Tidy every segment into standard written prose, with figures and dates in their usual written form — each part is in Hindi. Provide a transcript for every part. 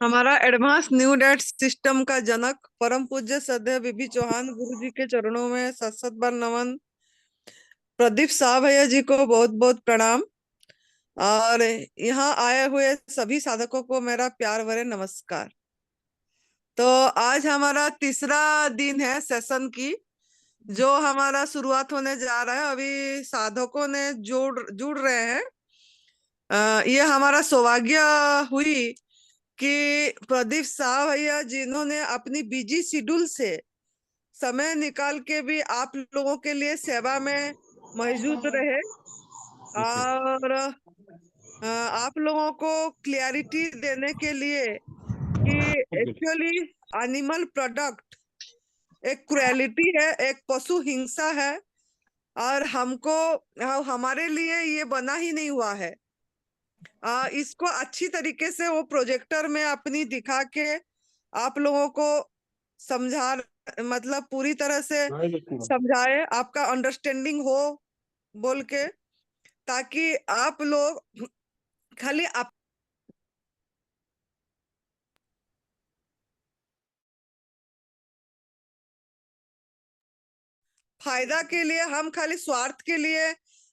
हमारा एडवांस न्यू डेट सिस्टम का जनक परम पूज्य श्रद्धेय बीबी चौहान गुरु जी के चरणों में सत सत बार नमन। प्रदीप शाह भैया जी को बहुत बहुत प्रणाम। और यहाँ आए हुए सभी साधकों को मेरा प्यार भरे नमस्कार। तो आज हमारा तीसरा दिन है सेशन की, जो हमारा शुरुआत होने जा रहा है। अभी साधकों ने जुड़ रहे हैं। ये हमारा सौभाग्य हुई कि प्रदीप शाह भैया जिन्होंने अपनी बिजी शेड्यूल से समय निकाल के भी आप लोगों के लिए सेवा में मौजूद रहे और आप लोगों को क्लियरिटी देने के लिए कि एक्चुअली एनिमल प्रोडक्ट एक क्रुएलिटी है, एक पशु हिंसा है और हमको हमारे लिए ये बना ही नहीं हुआ है। इसको अच्छी तरीके से वो प्रोजेक्टर में अपनी दिखा के आप लोगों को समझा, मतलब पूरी तरह से समझाए, आपका अंडरस्टैंडिंग हो बोल के, ताकि आप लोग खाली फायदा के लिए, हम खाली स्वार्थ के लिए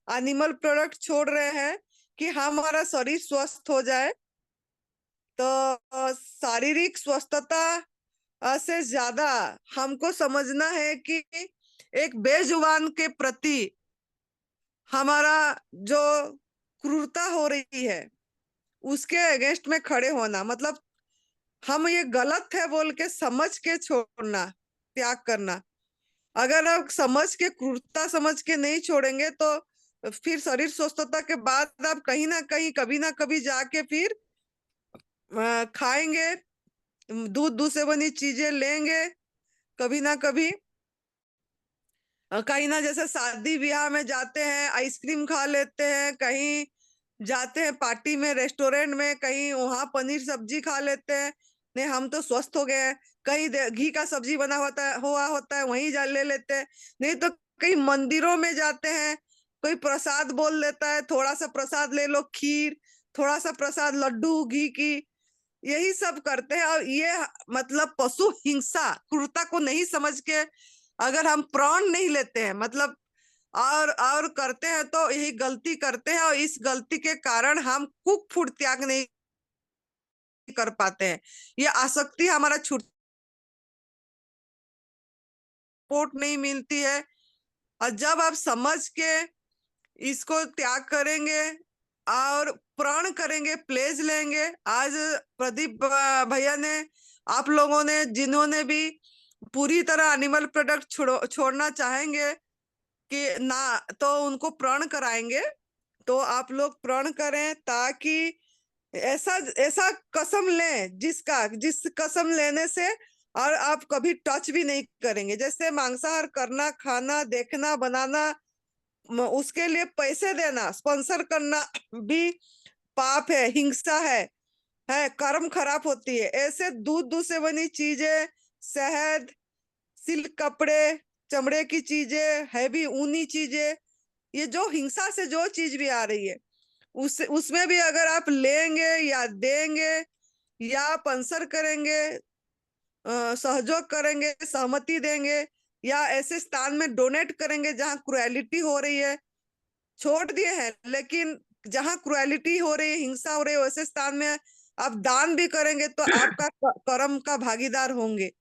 एनिमल प्रोडक्ट छोड़ रहे हैं कि हमारा शरीर स्वस्थ हो जाए। तो शारीरिक स्वस्थता से ज्यादा हमको समझना है कि एक बेजुबान के प्रति हमारा जो क्रूरता हो रही है उसके अगेंस्ट में खड़े होना, मतलब हम ये गलत है बोल के समझ के छोड़ना, त्याग करना। अगर आप समझ के, क्रूरता समझ के नहीं छोड़ेंगे तो फिर शरीर स्वस्थता के बाद आप कहीं ना कहीं कभी ना कभी जाके फिर खाएंगे, दूध से बनी चीजें लेंगे कभी ना कभी। कहीं ना, जैसे शादी ब्याह में जाते हैं आइसक्रीम खा लेते हैं, कहीं जाते हैं पार्टी में रेस्टोरेंट में, कहीं वहां पनीर सब्जी खा लेते हैं, नहीं हम तो स्वस्थ हो गए हैं। कहीं घी का सब्जी बना हुआ होता है वहीं जा ले लेते हैं। नहीं तो कहीं मंदिरों में जाते हैं, कोई प्रसाद बोल देता है, थोड़ा सा प्रसाद ले लो, खीर, थोड़ा सा प्रसाद लड्डू घी की, यही सब करते हैं। और ये मतलब पशु हिंसा, क्रूरता को नहीं समझ के अगर हम प्राण नहीं लेते हैं, मतलब और करते हैं तो यही गलती करते हैं, और इस गलती के कारण हम कुक फूड त्याग नहीं कर पाते हैं। ये आसक्ति हमारा छूट नहीं मिलती है। और जब आप समझ के इसको त्याग करेंगे और प्रण करेंगे, प्लेज लेंगे। आज प्रदीप भैया ने, आप लोगों ने जिन्होंने भी पूरी तरह एनिमल प्रोडक्ट छोड़ना चाहेंगे कि ना, तो उनको प्रण कराएंगे। तो आप लोग प्रण करें ताकि ऐसा ऐसा कसम लें जिस कसम लेने से और आप कभी टच भी नहीं करेंगे। जैसे मांसाहार करना, खाना, देखना, बनाना, उसके लिए पैसे देना, स्पॉन्सर करना भी पाप है, हिंसा है, कर्म खराब होती है। ऐसे दूध से बनी चीजें, शहद, सिल्क कपड़े, चमड़े की चीजें, हैवी ऊनी चीजें, ये जो हिंसा से जो चीज भी आ रही है उसमें भी अगर आप लेंगे या देंगे या स्पॉन्सर करेंगे, सहयोग करेंगे, सहमति देंगे, या ऐसे स्थान में डोनेट करेंगे जहां क्रुएलिटी हो रही है, छोड़ दिए हैं, लेकिन जहां क्रुएलिटी हो रही है, हिंसा हो रही है, वैसे स्थान में आप दान भी करेंगे तो आपका कर्म का भागीदार होंगे।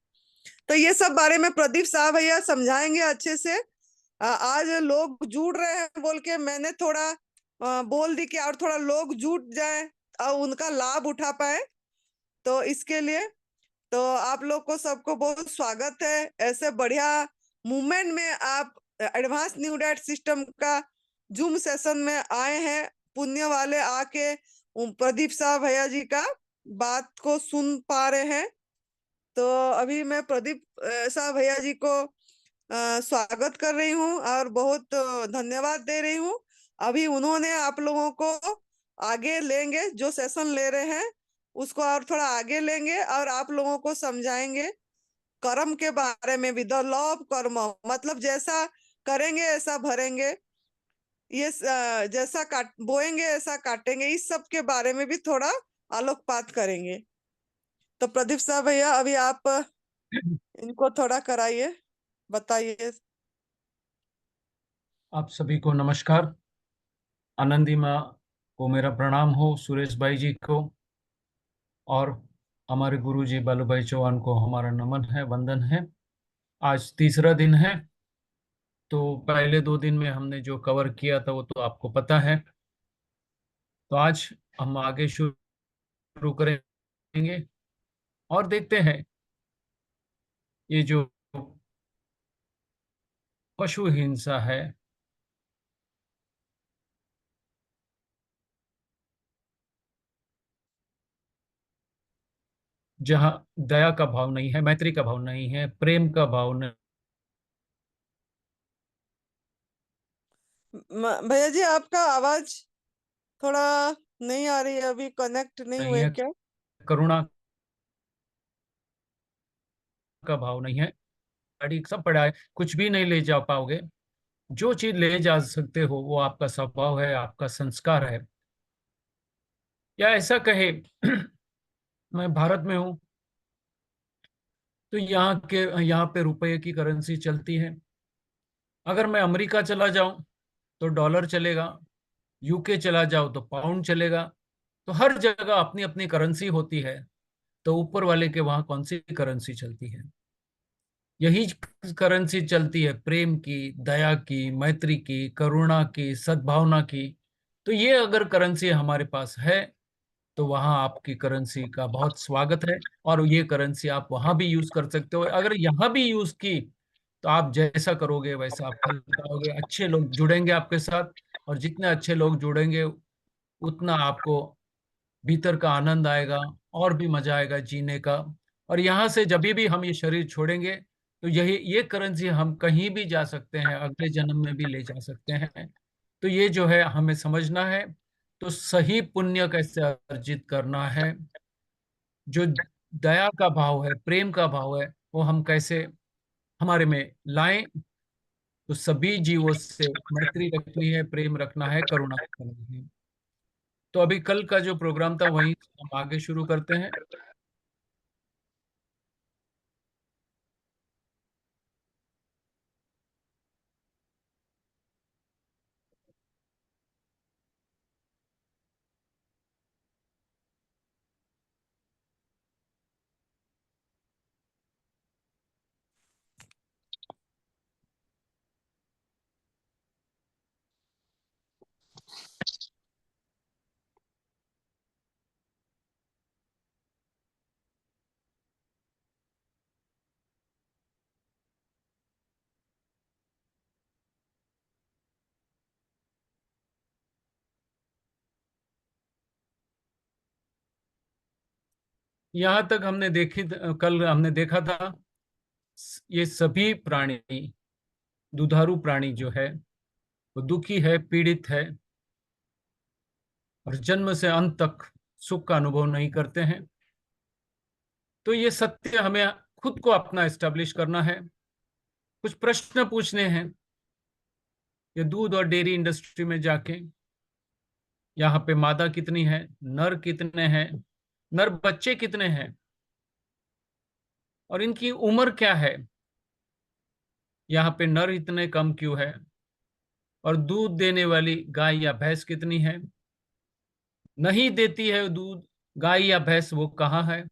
तो ये सब बारे में प्रदीप साहब भैया समझाएंगे अच्छे से। आज लोग जुड़ रहे हैं बोल के मैंने थोड़ा बोल दी कि और थोड़ा लोग जुट जाए और उनका लाभ उठा पाए। तो इसके लिए तो आप लोग को सबको बहुत स्वागत है। ऐसे बढ़िया मूवमेंट में आप एडवांस न्यू डाइट सिस्टम का जूम सेशन में आए हैं, पुण्य वाले आके प्रदीप साहब भैया जी का बात को सुन पा रहे हैं। तो अभी मैं प्रदीप साहब भैया जी को स्वागत कर रही हूँ और बहुत धन्यवाद दे रही हूँ। अभी उन्होंने आप लोगों को आगे लेंगे, जो सेशन ले रहे हैं उसको और थोड़ा आगे लेंगे और आप लोगों को समझाएंगे कर्म के बारे में भी। द लॉ ऑफ कर्म, मतलब जैसा करेंगे ऐसा भरेंगे। ये जैसा बोएंगे ऐसा काटेंगे, इस सब के बारे में भी थोड़ा आलोकपात करेंगे। तो प्रदीप साहब भैया, अभी आप इनको थोड़ा कराइए, बताइए। आप सभी को नमस्कार। आनंदी माँ को मेरा प्रणाम हो, सुरेश भाई जी को, और हमारे गुरु जी बालू भाई चौहान को हमारा नमन है, वंदन है। आज तीसरा दिन है। तो पहले 2 दिन में हमने जो कवर किया था वो तो आपको पता है। तो आज हम आगे शुरू करेंगे और देखते हैं ये जो पशु हिंसा है, जहाँ दया का भाव नहीं है, मैत्री का भाव नहीं है, प्रेम का भाव भैया जी, आपका आवाज थोड़ा नहीं आ रही है, अभी कनेक्ट नहीं नहीं हुए है, क्या? करुणा का भाव नहीं है। गाड़ी सब पड़ा है, कुछ भी नहीं ले जा पाओगे। जो चीज ले जा सकते हो वो आपका स्वभाव है, आपका संस्कार है। या ऐसा कहे मैं भारत में हूं, तो यहाँ पे रुपए की करेंसी चलती है। अगर मैं अमेरिका चला जाऊं तो डॉलर चलेगा, यूके चला जाओ तो पाउंड चलेगा। तो हर जगह अपनी अपनी करेंसी होती है। तो ऊपर वाले के वहां कौन सी करेंसी चलती है? यही करेंसी चलती है, प्रेम की, दया की, मैत्री की, करुणा की, सद्भावना की। तो ये अगर करेंसी हमारे पास है तो वहां आपकी करेंसी का बहुत स्वागत है। और ये करेंसी आप वहां भी यूज कर सकते हो। अगर यहाँ भी यूज की तो आप जैसा करोगे वैसा आप फल पाओगे। अच्छे लोग जुड़ेंगे आपके साथ, और जितने अच्छे लोग जुड़ेंगे उतना आपको भीतर का आनंद आएगा, और भी मजा आएगा जीने का। और यहाँ से जब भी हम ये शरीर छोड़ेंगे तो यही ये करेंसी हम कहीं भी जा सकते हैं, अगले जन्म में भी ले जा सकते हैं। तो ये जो है हमें समझना है। तो सही पुण्य कैसे अर्जित करना है, जो दया का भाव है, प्रेम का भाव है, वो हम कैसे हमारे में लाएं। तो सभी जीवों से मैत्री रखनी है, प्रेम रखना है, करुणा करनी है। तो अभी कल का जो प्रोग्राम था वही हम आगे शुरू करते हैं। यहाँ तक हमने कल हमने देखा था, ये सभी प्राणी, दुधारू प्राणी जो है वो दुखी है, पीड़ित है, और जन्म से अंत तक सुख का अनुभव नहीं करते हैं। तो ये सत्य हमें खुद को अपना एस्टेब्लिश करना है। कुछ प्रश्न पूछने हैं। ये दूध और डेयरी इंडस्ट्री में जाके, यहाँ पे मादा कितनी है, नर कितने हैं, नर बच्चे कितने हैं, और इनकी उम्र क्या है, यहाँ पे नर इतने कम क्यों है, और दूध देने वाली गाय या भैंस कितनी है, नहीं देती है दूध गाय या भैंस, वो कहाँ है।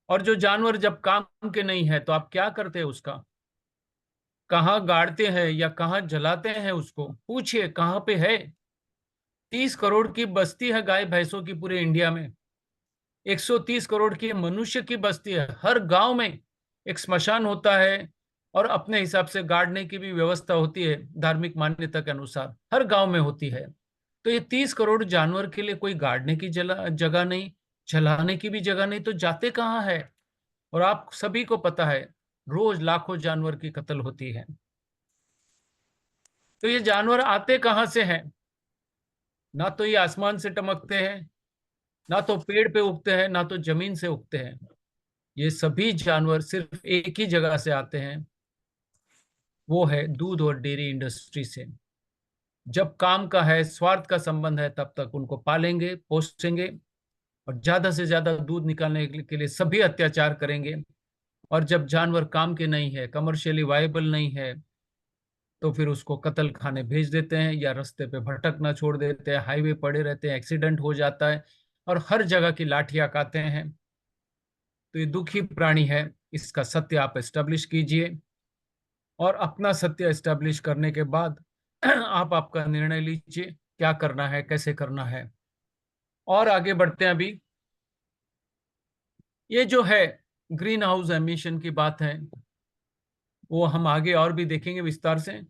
और जो जानवर जब काम के नहीं है तो आप क्या करते हैं उसका, कहाँ गाड़ते हैं या कहाँ जलाते हैं, उसको पूछिए कहाँ पे है। 30 करोड़ की बस्ती है गाय भैंसों की पूरे इंडिया में। 130 करोड़ की मनुष्य की बस्ती है। हर गांव में एक स्मशान होता है, और अपने हिसाब से गाड़ने की भी व्यवस्था होती है, धार्मिक मान्यता के अनुसार हर गांव में होती है। तो ये 30 करोड़ जानवर के लिए कोई गाड़ने की जगह नहीं, जलाने की भी जगह नहीं, तो जाते कहाँ है? और आप सभी को पता है, रोज लाखों जानवर की कत्ल होती है। तो ये जानवर आते कहाँ से हैं? ना तो ये आसमान से टमकते हैं, ना तो पेड़ पे उगते हैं, ना तो जमीन से उगते हैं। ये सभी जानवर सिर्फ एक ही जगह से आते हैं, वो है दूध और डेयरी इंडस्ट्री से। जब काम का है, स्वार्थ का संबंध है, तब तक उनको पालेंगे, पोसेंगे और ज्यादा से ज्यादा दूध निकालने के लिए सभी अत्याचार करेंगे। और जब जानवर काम के नहीं है, कमर्शियली वायबल नहीं है, तो फिर उसको कत्ल खाने भेज देते हैं या रास्ते पे भटकना छोड़ देते हैं, हाईवे पड़े रहते हैं, एक्सीडेंट हो जाता है और हर जगह की लाठियां खाते हैं। तो ये दुखी प्राणी है। इसका सत्य आप एस्टेब्लिश कीजिए और अपना सत्य एस्टेब्लिश करने के बाद आप आपका निर्णय लीजिए क्या करना है, कैसे करना है। और आगे बढ़ते हैं। अभी ये जो है ग्रीन हाउस एमिशन की बात है, वो हम आगे और भी देखेंगे विस्तार से।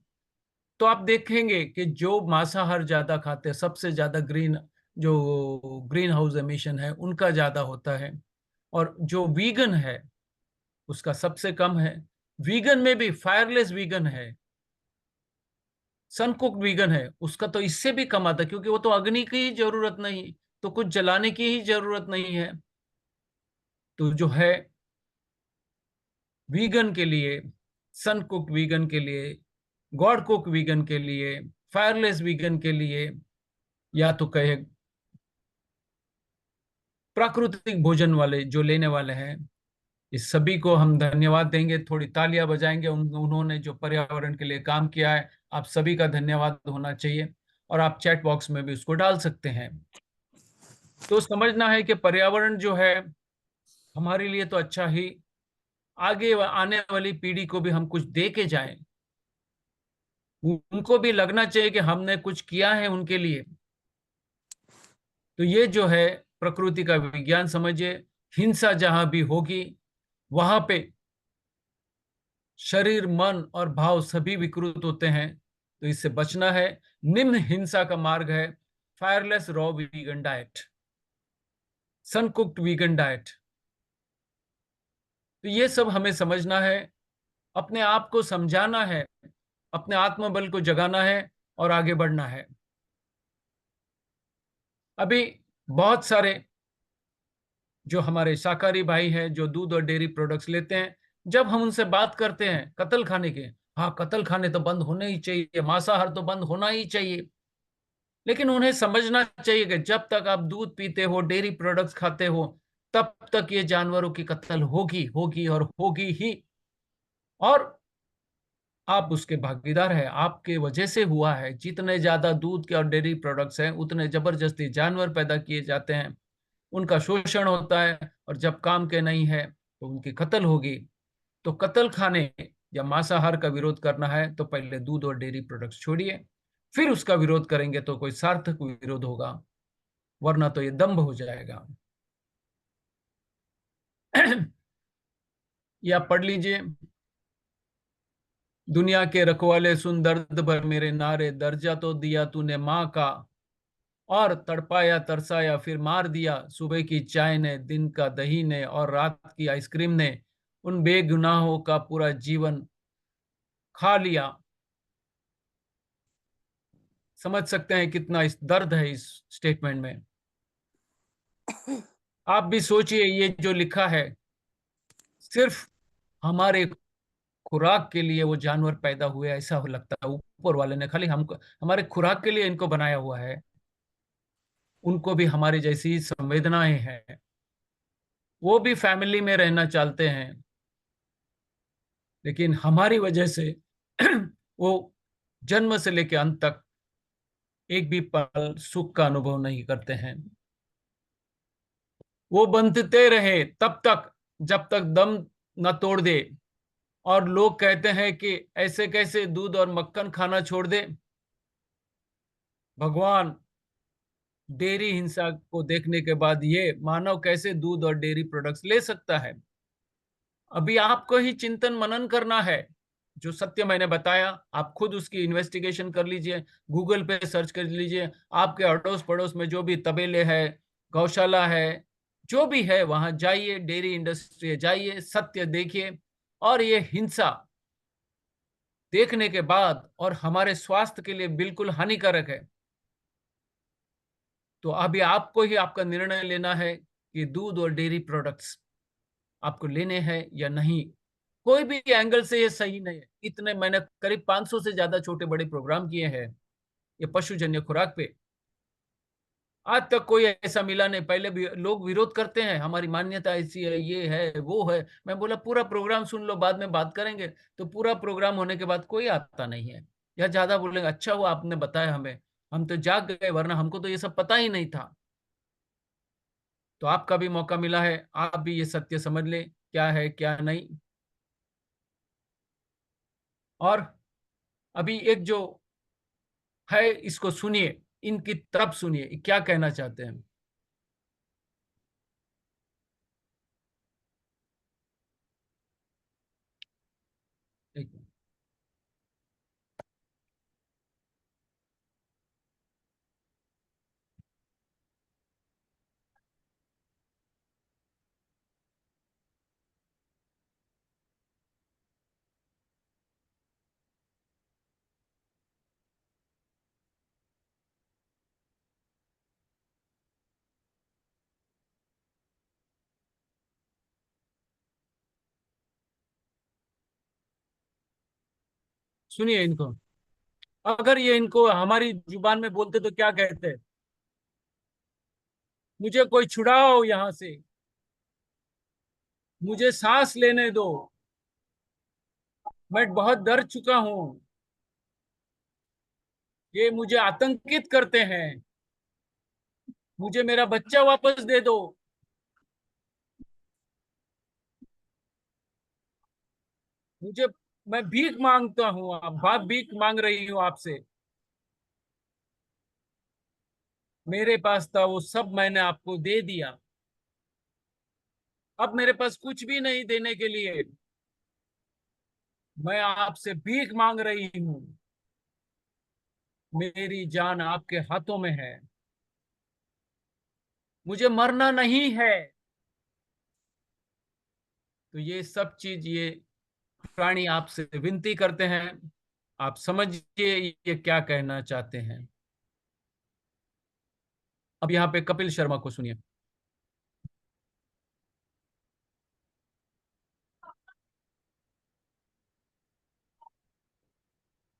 तो आप देखेंगे कि जो मांसाहार ज्यादा खाते हैं, सबसे ज्यादा ग्रीन हाउस एमिशन है उनका ज्यादा होता है। और जो वीगन है उसका सबसे कम है। वीगन में भी फायरलेस वीगन है, सनकुक्ड वीगन है, उसका तो इससे भी कम आता है, क्योंकि वो तो अग्नि की ही जरूरत नहीं, तो कुछ जलाने की ही जरूरत नहीं है। तो जो है वीगन के लिए, सन कुक वीगन के लिए, गॉड कुक वीगन के लिए, फायरलेस वीगन के लिए, या तो कहे प्राकृतिक भोजन वाले जो लेने वाले हैं, इस सभी को हम धन्यवाद देंगे, थोड़ी तालियां बजाएंगे। उन्होंने जो पर्यावरण के लिए काम किया है, आप सभी का धन्यवाद होना चाहिए। और आप चैट बॉक्स में भी उसको डाल सकते हैं। तो समझना है कि पर्यावरण जो है हमारे लिए तो अच्छा ही, आगे आने वाली पीढ़ी को भी हम कुछ दे के जाएं। उनको भी लगना चाहिए कि हमने कुछ किया है उनके लिए। तो ये जो है प्रकृति का विज्ञान समझिए। हिंसा जहां भी होगी वहां पे शरीर, मन और भाव सभी विकृत होते हैं। तो इससे बचना है। निम्न हिंसा का मार्ग है fireless raw vegan diet, suncooked vegan diet. तो ये सब हमें समझना है, अपने आप को समझाना है, अपने आत्मबल को जगाना है और आगे बढ़ना है। अभी बहुत सारे जो हमारे शाकाहारी भाई हैं जो दूध और डेयरी प्रोडक्ट्स लेते हैं, जब हम उनसे बात करते हैं कत्ल खाने के, हाँ कत्ल खाने तो बंद होने ही चाहिए, मांसाहार तो बंद होना ही चाहिए। लेकिन उन्हें समझना चाहिए कि जब तक आप दूध पीते हो, डेयरी प्रोडक्ट्स खाते हो, तब तक ये जानवरों की कत्ल होगी होगी और होगी ही। और आप उसके भागीदार हैं, आपके वजह से हुआ है। जितने ज्यादा दूध के और डेयरी प्रोडक्ट्स हैं, उतने जबरदस्ती जानवर पैदा किए जाते हैं, उनका शोषण होता है, और जब काम के नहीं है तो उनकी कत्ल होगी। तो कत्ल खाने या मांसाहार का विरोध करना है तो पहले दूध और डेयरी प्रोडक्ट्स छोड़िए, फिर उसका विरोध करेंगे तो कोई सार्थक विरोध होगा, वरना तो ये दंभ हो जाएगा। या पढ़ लीजिए, दुनिया के रखवाले सुन दर्द भर मेरे नारे, दर्जा तो दिया तूने माँ का, और तड़पाया तरसाया फिर मार दिया। सुबह की चाय ने, दिन का दही ने और रात की आइसक्रीम ने उन बेगुनाहों का पूरा जीवन खा लिया। समझ सकते हैं कितना इस दर्द है इस स्टेटमेंट में। आप भी सोचिए, ये जो लिखा है सिर्फ हमारे खुराक के लिए वो जानवर पैदा हुए, ऐसा हो लगता है ऊपर वाले ने खाली हमको हमारे खुराक के लिए इनको बनाया हुआ है। उनको भी हमारी जैसी संवेदनाएं हैं, वो भी फैमिली में रहना चाहते हैं, लेकिन हमारी वजह से वो जन्म से लेकर अंत तक एक भी पल सुख का अनुभव नहीं करते हैं। वो बंधते रहे तब तक जब तक दम न तोड़ दे। और लोग कहते हैं कि ऐसे कैसे दूध और मक्खन खाना छोड़ दे। भगवान, डेयरी हिंसा को देखने के बाद ये मानव कैसे दूध और डेयरी प्रोडक्ट्स ले सकता है? अभी आपको ही चिंतन मनन करना है। जो सत्य मैंने बताया आप खुद उसकी इन्वेस्टिगेशन कर लीजिए, गूगल पे सर्च कर लीजिए। आपके अड़ोस पड़ोस में जो भी तबेले है, गौशाला है, जो भी है वहां जाइए, डेयरी इंडस्ट्री जाइए, सत्य देखिए। और ये हिंसा देखने के बाद और हमारे स्वास्थ्य के लिए बिल्कुल हानिकारक है। तो अभी आपको ही आपका निर्णय लेना है कि दूध और डेयरी प्रोडक्ट्स आपको लेने हैं या नहीं। कोई भी एंगल से ये सही नहीं है। इतने मैंने करीब 500 से ज्यादा छोटे बड़े प्रोग्राम किए हैं ये पशुजन्य खुराक पे, आज तक कोई ऐसा मिला नहीं। पहले भी लोग विरोध करते हैं, हमारी मान्यता ऐसी है, ये है वो है। मैं बोला पूरा प्रोग्राम सुन लो, बाद में बात करेंगे। तो पूरा प्रोग्राम होने के बाद कोई आता नहीं है, या ज्यादा बोलेंगे अच्छा हुआ आपने बताया हमें, हम तो जाग गए, वरना हमको तो ये सब पता ही नहीं था। तो आपका भी मौका मिला है, आप भी ये सत्य समझ ले क्या है क्या नहीं। और अभी एक जो है इसको सुनिए, इनकी तरफ सुनिए क्या कहना चाहते हैं। एक मिनट। सुनिए इनको, अगर ये इनको हमारी जुबान में बोलते तो क्या कहते? मुझे कोई छुड़ाओ यहाँ से, मुझे सांस लेने दो, मैं बहुत डर चुका हूँ, ये मुझे आतंकित करते हैं, मुझे मेरा बच्चा वापस दे दो। मुझे, मैं भीख मांगता हूँ, आप बाप भीख मांग रही हूँ आपसे। मेरे पास था वो सब मैंने आपको दे दिया, अब मेरे पास कुछ भी नहीं देने के लिए, मैं आपसे भीख मांग रही हूँ। मेरी जान आपके हाथों में है, मुझे मरना नहीं है। तो ये सब चीज ये प्राणी आपसे विनती करते हैं, आप समझिए ये क्या कहना चाहते हैं। अब यहाँ पे कपिल शर्मा को सुनिए।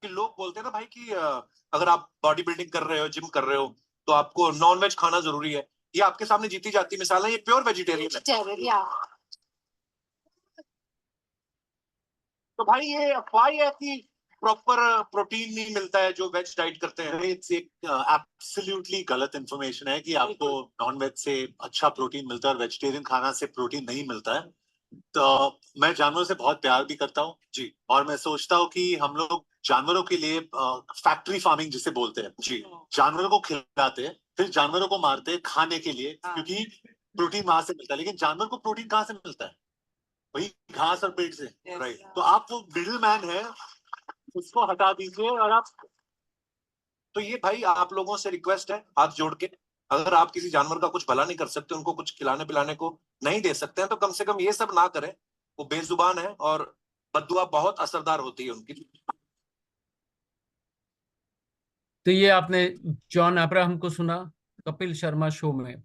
कि लोग बोलते हैं ना भाई कि अगर आप बॉडी बिल्डिंग कर रहे हो, जिम कर रहे हो, तो आपको नॉन वेज खाना जरूरी है। ये आपके सामने जीती जाती मिसाल है, ये प्योर वेजिटेरियन है। तो भाई ये अफवाह है कि प्रॉपर प्रोटीन नहीं मिलता है जो वेज डाइट करते हैं। इट्स एक एब्सोल्युटली गलत इन्फॉर्मेशन है कि आपको नॉन वेज से अच्छा प्रोटीन मिलता है और वेजिटेरियन खाना से प्रोटीन नहीं मिलता है। तो मैं जानवरों से बहुत प्यार भी करता हूँ जी, और मैं सोचता हूँ कि हम लोग जानवरों के लिए फैक्ट्री फार्मिंग जिसे बोलते हैं जी, जानवरों को खिलाते हैं, फिर जानवरों को मारते हैं खाने के लिए, क्योंकि प्रोटीन वहां से मिलता है। लेकिन जानवर को प्रोटीन कहाँ से मिलता है? वही घास और पेट से। राइट। तो आप वो मिडिल मैन है, उसको हटा दीजिए। और आप, तो ये भाई आप लोगों से रिक्वेस्ट है हाथ जोड़ के, अगर आप किसी जानवर का कुछ भला नहीं कर सकते, उनको कुछ खिलाने पिलाने को नहीं दे सकते हैं, तो कम से कम ये सब ना करें। वो बेजुबान है और बद्दुआ बहुत असरदार होती है उनकी। तो ये आपने जॉन अब्राहम को सुना कपिल शर्मा शो में।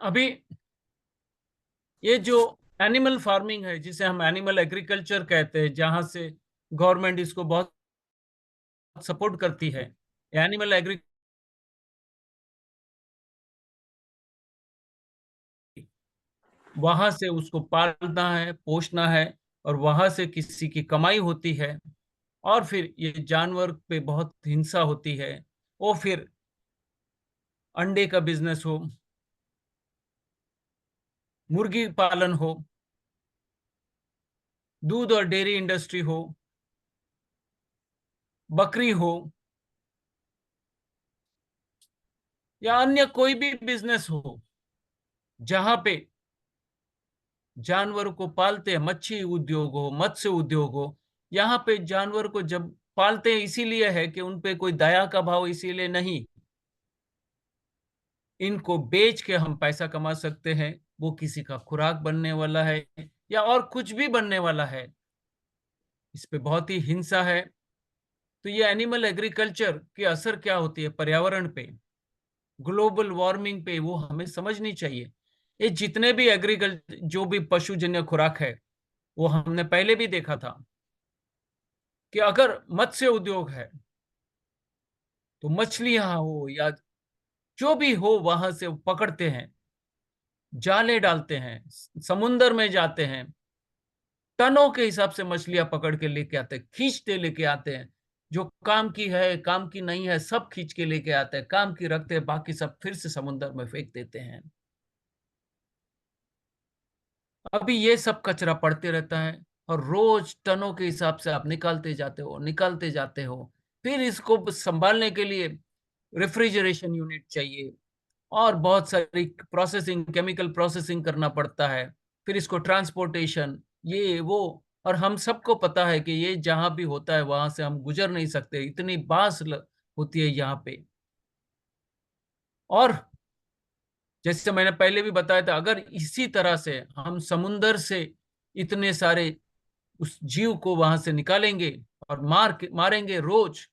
अभी ये जो एनिमल फार्मिंग है, जिसे हम एनिमल एग्रीकल्चर कहते हैं, जहां से गवर्नमेंट इसको बहुत सपोर्ट करती है, एनिमल एग्री वहां से उसको पालना है, पोषना है, और वहां से किसी की कमाई होती है। और फिर ये जानवर पे बहुत हिंसा होती है। वो फिर अंडे का बिजनेस हो, मुर्गी पालन हो, दूध और डेयरी इंडस्ट्री हो, बकरी हो, या अन्य कोई भी बिजनेस हो, जहां पे जानवर को पालते हैं, मच्छी उद्योग हो, मत्स्य उद्योग हो, यहाँ पे जानवर को जब पालते हैं इसीलिए है कि उन पे कोई दया का भाव इसीलिए नहीं, इनको बेच के हम पैसा कमा सकते हैं। वो किसी का खुराक बनने वाला है या और कुछ भी बनने वाला है, इस पे बहुत ही हिंसा है। तो ये एनिमल एग्रीकल्चर की असर क्या होती है पर्यावरण पे, ग्लोबल वार्मिंग पे, वो हमें समझनी चाहिए। ये जितने भी एग्रीकल्चर, जो भी पशुजन्य खुराक है, वो हमने पहले भी देखा था कि अगर मत्स्य उद्योग है तो मछलियां हो या जो भी हो, वहां से वो पकड़ते हैं, जाले डालते हैं, समुन्दर में जाते हैं, टनों के हिसाब से मछलियां पकड़ के लेके आते हैं, खींचते लेके आते हैं। जो काम की है, काम की नहीं है, सब खींच के लेके आते हैं, काम की रखते हैं, बाकी सब फिर से समुन्दर में फेंक देते हैं। अभी ये सब कचरा पड़ते रहता है और रोज टनों के हिसाब से आप निकालते जाते हो, निकालते जाते हो। फिर इसको संभालने के लिए रेफ्रिजरेशन यूनिट चाहिए और बहुत सारी प्रोसेसिंग, केमिकल प्रोसेसिंग करना पड़ता है। फिर इसको ट्रांसपोर्टेशन, ये वो, और हम सबको पता है कि ये जहां भी होता है वहां से हम गुजर नहीं सकते, इतनी होती है यहाँ पे। और जैसे मैंने पहले भी बताया था, अगर इसी तरह से हम समुंदर से इतने सारे उस जीव को वहां से निकालेंगे और मारेंगे रोज,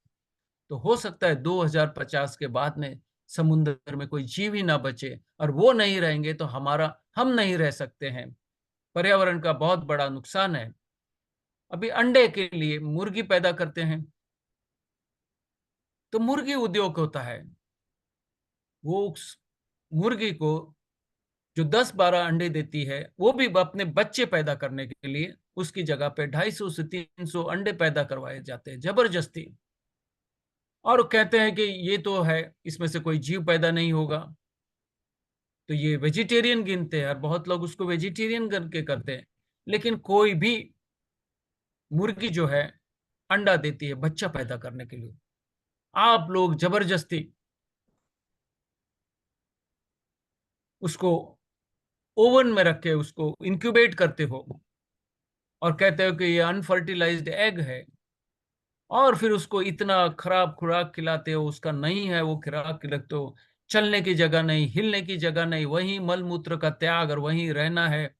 तो हो सकता है 2050 के बाद में समुद्र में कोई जीव ही ना बचे, और वो नहीं रहेंगे तो हम नहीं रह सकते हैं। पर्यावरण का बहुत बड़ा नुकसान है। अभी अंडे के लिए मुर्गी पैदा करते हैं, तो मुर्गी उद्योग होता है। वो मुर्गी को जो 10-12 अंडे देती है, वो भी अपने बच्चे पैदा करने के लिए उसकी जगह पे 250 से 300 अंडे पैदा करवाए जाते हैं जबरदस्ती। और कहते हैं कि ये तो है, इसमें से कोई जीव पैदा नहीं होगा, तो ये वेजिटेरियन गिनते हैं और बहुत लोग उसको वेजिटेरियन करके करते हैं। लेकिन कोई भी मुर्गी जो है अंडा देती है बच्चा पैदा करने के लिए, आप लोग जबरदस्ती उसको ओवन में रख के उसको इंक्यूबेट करते हो और कहते हो कि ये अनफर्टिलाइज्ड एग है, और फिर उसको इतना खराब खुराक खिलाते हो, उसका नहीं है वो खुराक खिलाते हो, चलने की जगह नहीं, हिलने की जगह नहीं, वहीं मल मूत्र का त्याग और वहीं रहना है।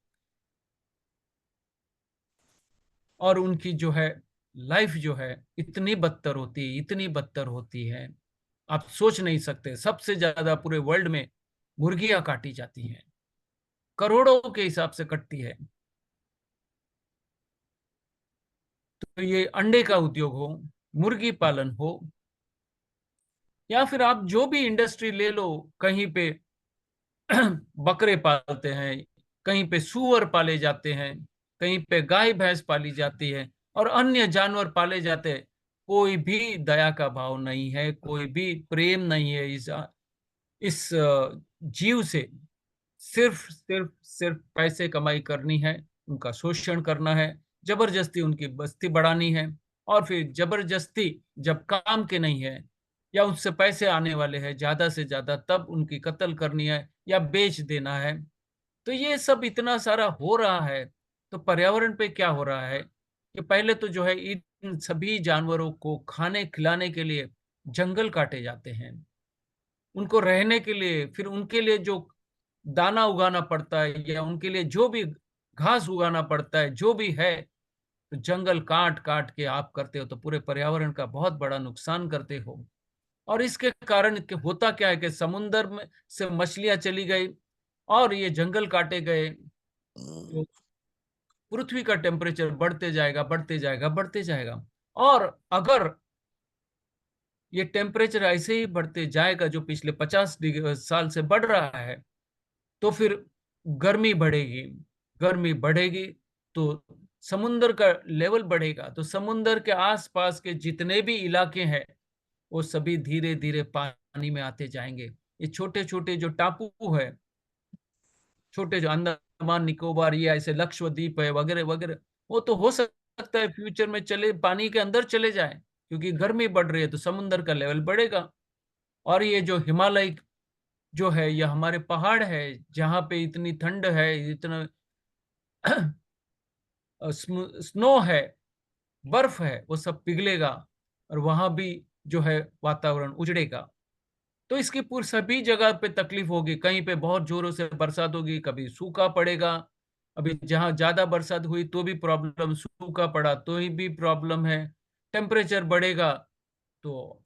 और उनकी जो है लाइफ जो है इतनी बदतर होती है, इतनी बदतर होती है, आप सोच नहीं सकते। सबसे ज्यादा पूरे वर्ल्ड में मुर्गियां काटी जाती हैं, करोड़ों के हिसाब से कटती है। तो ये अंडे का उद्योग हो, मुर्गी पालन हो, या फिर आप जो भी इंडस्ट्री ले लो, कहीं पे बकरे पालते हैं, कहीं पे सूअर पाले जाते हैं, कहीं पे गाय भैंस पाली जाती है और अन्य जानवर पाले जाते हैं, कोई भी दया का भाव नहीं है, कोई भी प्रेम नहीं है इस जीव से। सिर्फ सिर्फ सिर्फ पैसे कमाई करनी है, उनका शोषण करना है, जबरदस्ती उनकी बस्ती बढ़ानी है, और फिर जबरदस्ती जब काम के नहीं है या उससे पैसे आने वाले हैं ज्यादा से ज्यादा, तब उनकी कत्ल करनी है या बेच देना है। तो ये सब इतना सारा हो रहा है, तो पर्यावरण पे क्या हो रहा है कि पहले तो जो है इन सभी जानवरों को खाने खिलाने के लिए जंगल काटे जाते हैं, उनको रहने के लिए, फिर उनके लिए जो दाना उगाना पड़ता है या उनके लिए जो भी घास उगाना पड़ता है, जो भी है, तो जंगल काट काट के आप करते हो, तो पूरे पर्यावरण का बहुत बड़ा नुकसान करते हो। और इसके कारण होता क्या है कि समुन्दर में से मछलियां चली गई और ये जंगल काटे गए, तो पृथ्वी का टेम्परेचर बढ़ते जाएगा, बढ़ते जाएगा, बढ़ते जाएगा। और अगर ये टेम्परेचर ऐसे ही बढ़ते जाएगा जो पिछले 50 साल से बढ़ रहा है, तो फिर गर्मी बढ़ेगी। गर्मी बढ़ेगी तो समुन्दर का लेवल बढ़ेगा, तो समुन्दर के आसपास के जितने भी इलाके हैं वो सभी धीरे धीरे पानी में आते जाएंगे। ये छोटे छोटे जो टापू है, छोटे जो अंडमान निकोबार, ये ऐसे लक्षद्वीप है वगैरह वगैरह, वो तो हो सकता है फ्यूचर में चले पानी के अंदर चले जाए, क्योंकि गर्मी बढ़ रही है तो समुन्द्र का लेवल बढ़ेगा। और ये जो हिमालय जो है, ये हमारे पहाड़ है जहाँ पे इतनी ठंड है, इतना स्नो है, बर्फ है, वो सब पिघलेगा और वहां भी जो है वातावरण उजड़ेगा। तो इसकी पूरी सभी जगह पे तकलीफ होगी, कहीं पे बहुत जोरों से बरसात होगी, कभी सूखा पड़ेगा। अभी जहाँ ज्यादा बरसात हुई तो भी प्रॉब्लम, सूखा पड़ा तो ही भी प्रॉब्लम है। टेम्परेचर बढ़ेगा तो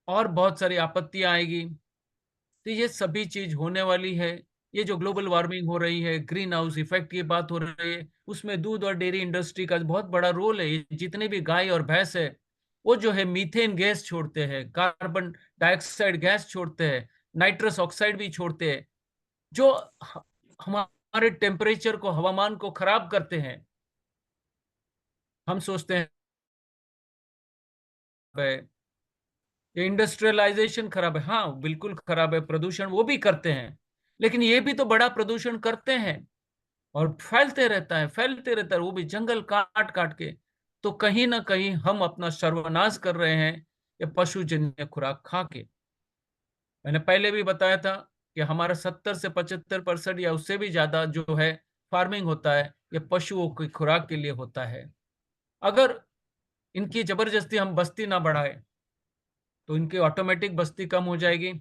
और बहुत सारी आपत्तियां आएगी। तो ये सभी चीज होने वाली है। ये जो ग्लोबल वार्मिंग हो रही है, ग्रीन हाउस इफेक्ट की बात हो रही है, उसमें दूध और डेयरी इंडस्ट्री का बहुत बड़ा रोल है। ये जितने भी गाय और भैंस है, वो जो है मीथेन गैस छोड़ते हैं, कार्बन डाइऑक्साइड गैस छोड़ते हैं, नाइट्रस ऑक्साइड भी छोड़ते हैं, जो हमारे टेम्परेचर को, हवामान को खराब करते हैं। हम सोचते हैं ये इंडस्ट्रियलाइजेशन खराब है। हाँ, बिल्कुल खराब है। प्रदूषण वो भी करते हैं, लेकिन ये भी तो बड़ा प्रदूषण करते हैं और फैलते रहता है, वो भी जंगल काट काट के। तो कहीं ना कहीं हम अपना सर्वनाश कर रहे हैं ये पशुजन्य खुराक खा के। मैंने पहले भी बताया था कि हमारा 70 से 75% या उससे भी ज्यादा जो है फार्मिंग होता है, ये पशुओं की खुराक के लिए होता है। अगर इनकी जबरदस्ती हम बस्ती ना बढ़ाए तो इनकी ऑटोमेटिक बस्ती कम हो जाएगी,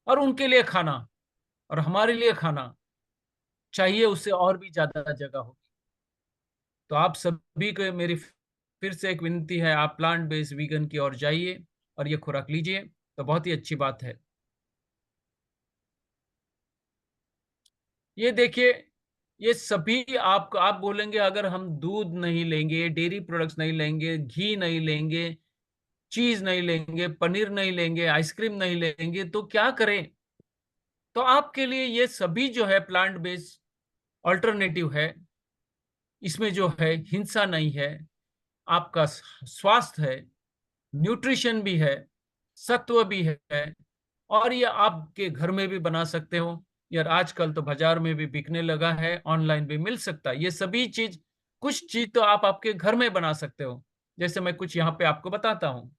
और उनके लिए खाना और हमारे लिए खाना चाहिए उससे और भी ज्यादा जगह होगी। तो आप सभी को मेरी फिर से एक विनती है, आप प्लांट बेस्ड वीगन की ओर जाइए और ये खुराक लीजिए, तो बहुत ही अच्छी बात है। ये देखिए, ये सभी आप बोलेंगे अगर हम दूध नहीं लेंगे, डेयरी प्रोडक्ट्स नहीं लेंगे, घी नहीं लेंगे, चीज नहीं लेंगे, पनीर नहीं लेंगे, आइसक्रीम नहीं लेंगे, तो क्या करें? तो आपके लिए ये सभी जो है प्लांट बेस्ड ऑल्टरनेटिव है। इसमें जो है हिंसा नहीं है, आपका स्वास्थ्य है, न्यूट्रिशन भी है, सत्व भी है, और ये आपके घर में भी बना सकते हो। यार आजकल तो बाजार में भी बिकने लगा है, ऑनलाइन भी मिल सकता है ये सभी चीज। कुछ चीज तो आप आपके घर में बना सकते हो, जैसे मैं कुछ यहाँ पे आपको बताता हूँ।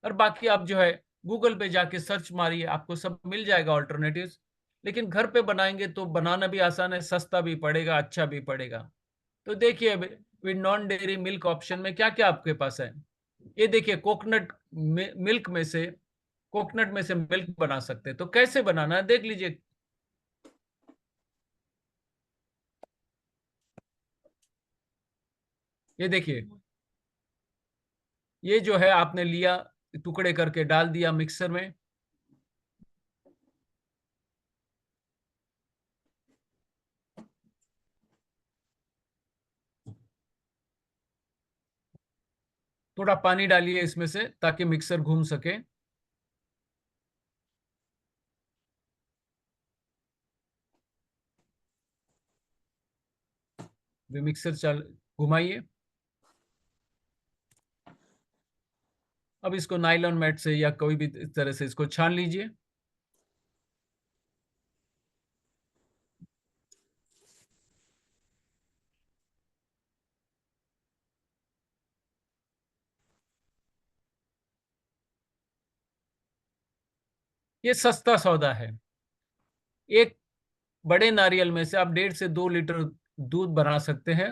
और बाकी आप जो है गूगल पे जाके सर्च मारिए, आपको सब मिल जाएगा ऑल्टरनेटिव्स। लेकिन घर पे बनाएंगे तो बनाना भी आसान है, सस्ता भी पड़ेगा, अच्छा भी पड़ेगा। तो देखिए with non dairy milk option में क्या क्या आपके पास है। ये देखिए, कोकोनट में से मिल्क बना सकते हैं। तो कैसे बनाना है देख लीजिए। ये देखिए, ये जो है आपने लिया, टुकड़े करके डाल दिया मिक्सर में। थोड़ा पानी डालिए इसमें से ताकि मिक्सर घूम सके। वे मिक्सर चल घुमाइए। अब इसको नायलॉन मैट से या कोई भी इस तरह से इसको छान लीजिए। ये सस्ता सौदा है। एक बड़े नारियल में से आप 1.5 से 2 लीटर दूध बना सकते हैं,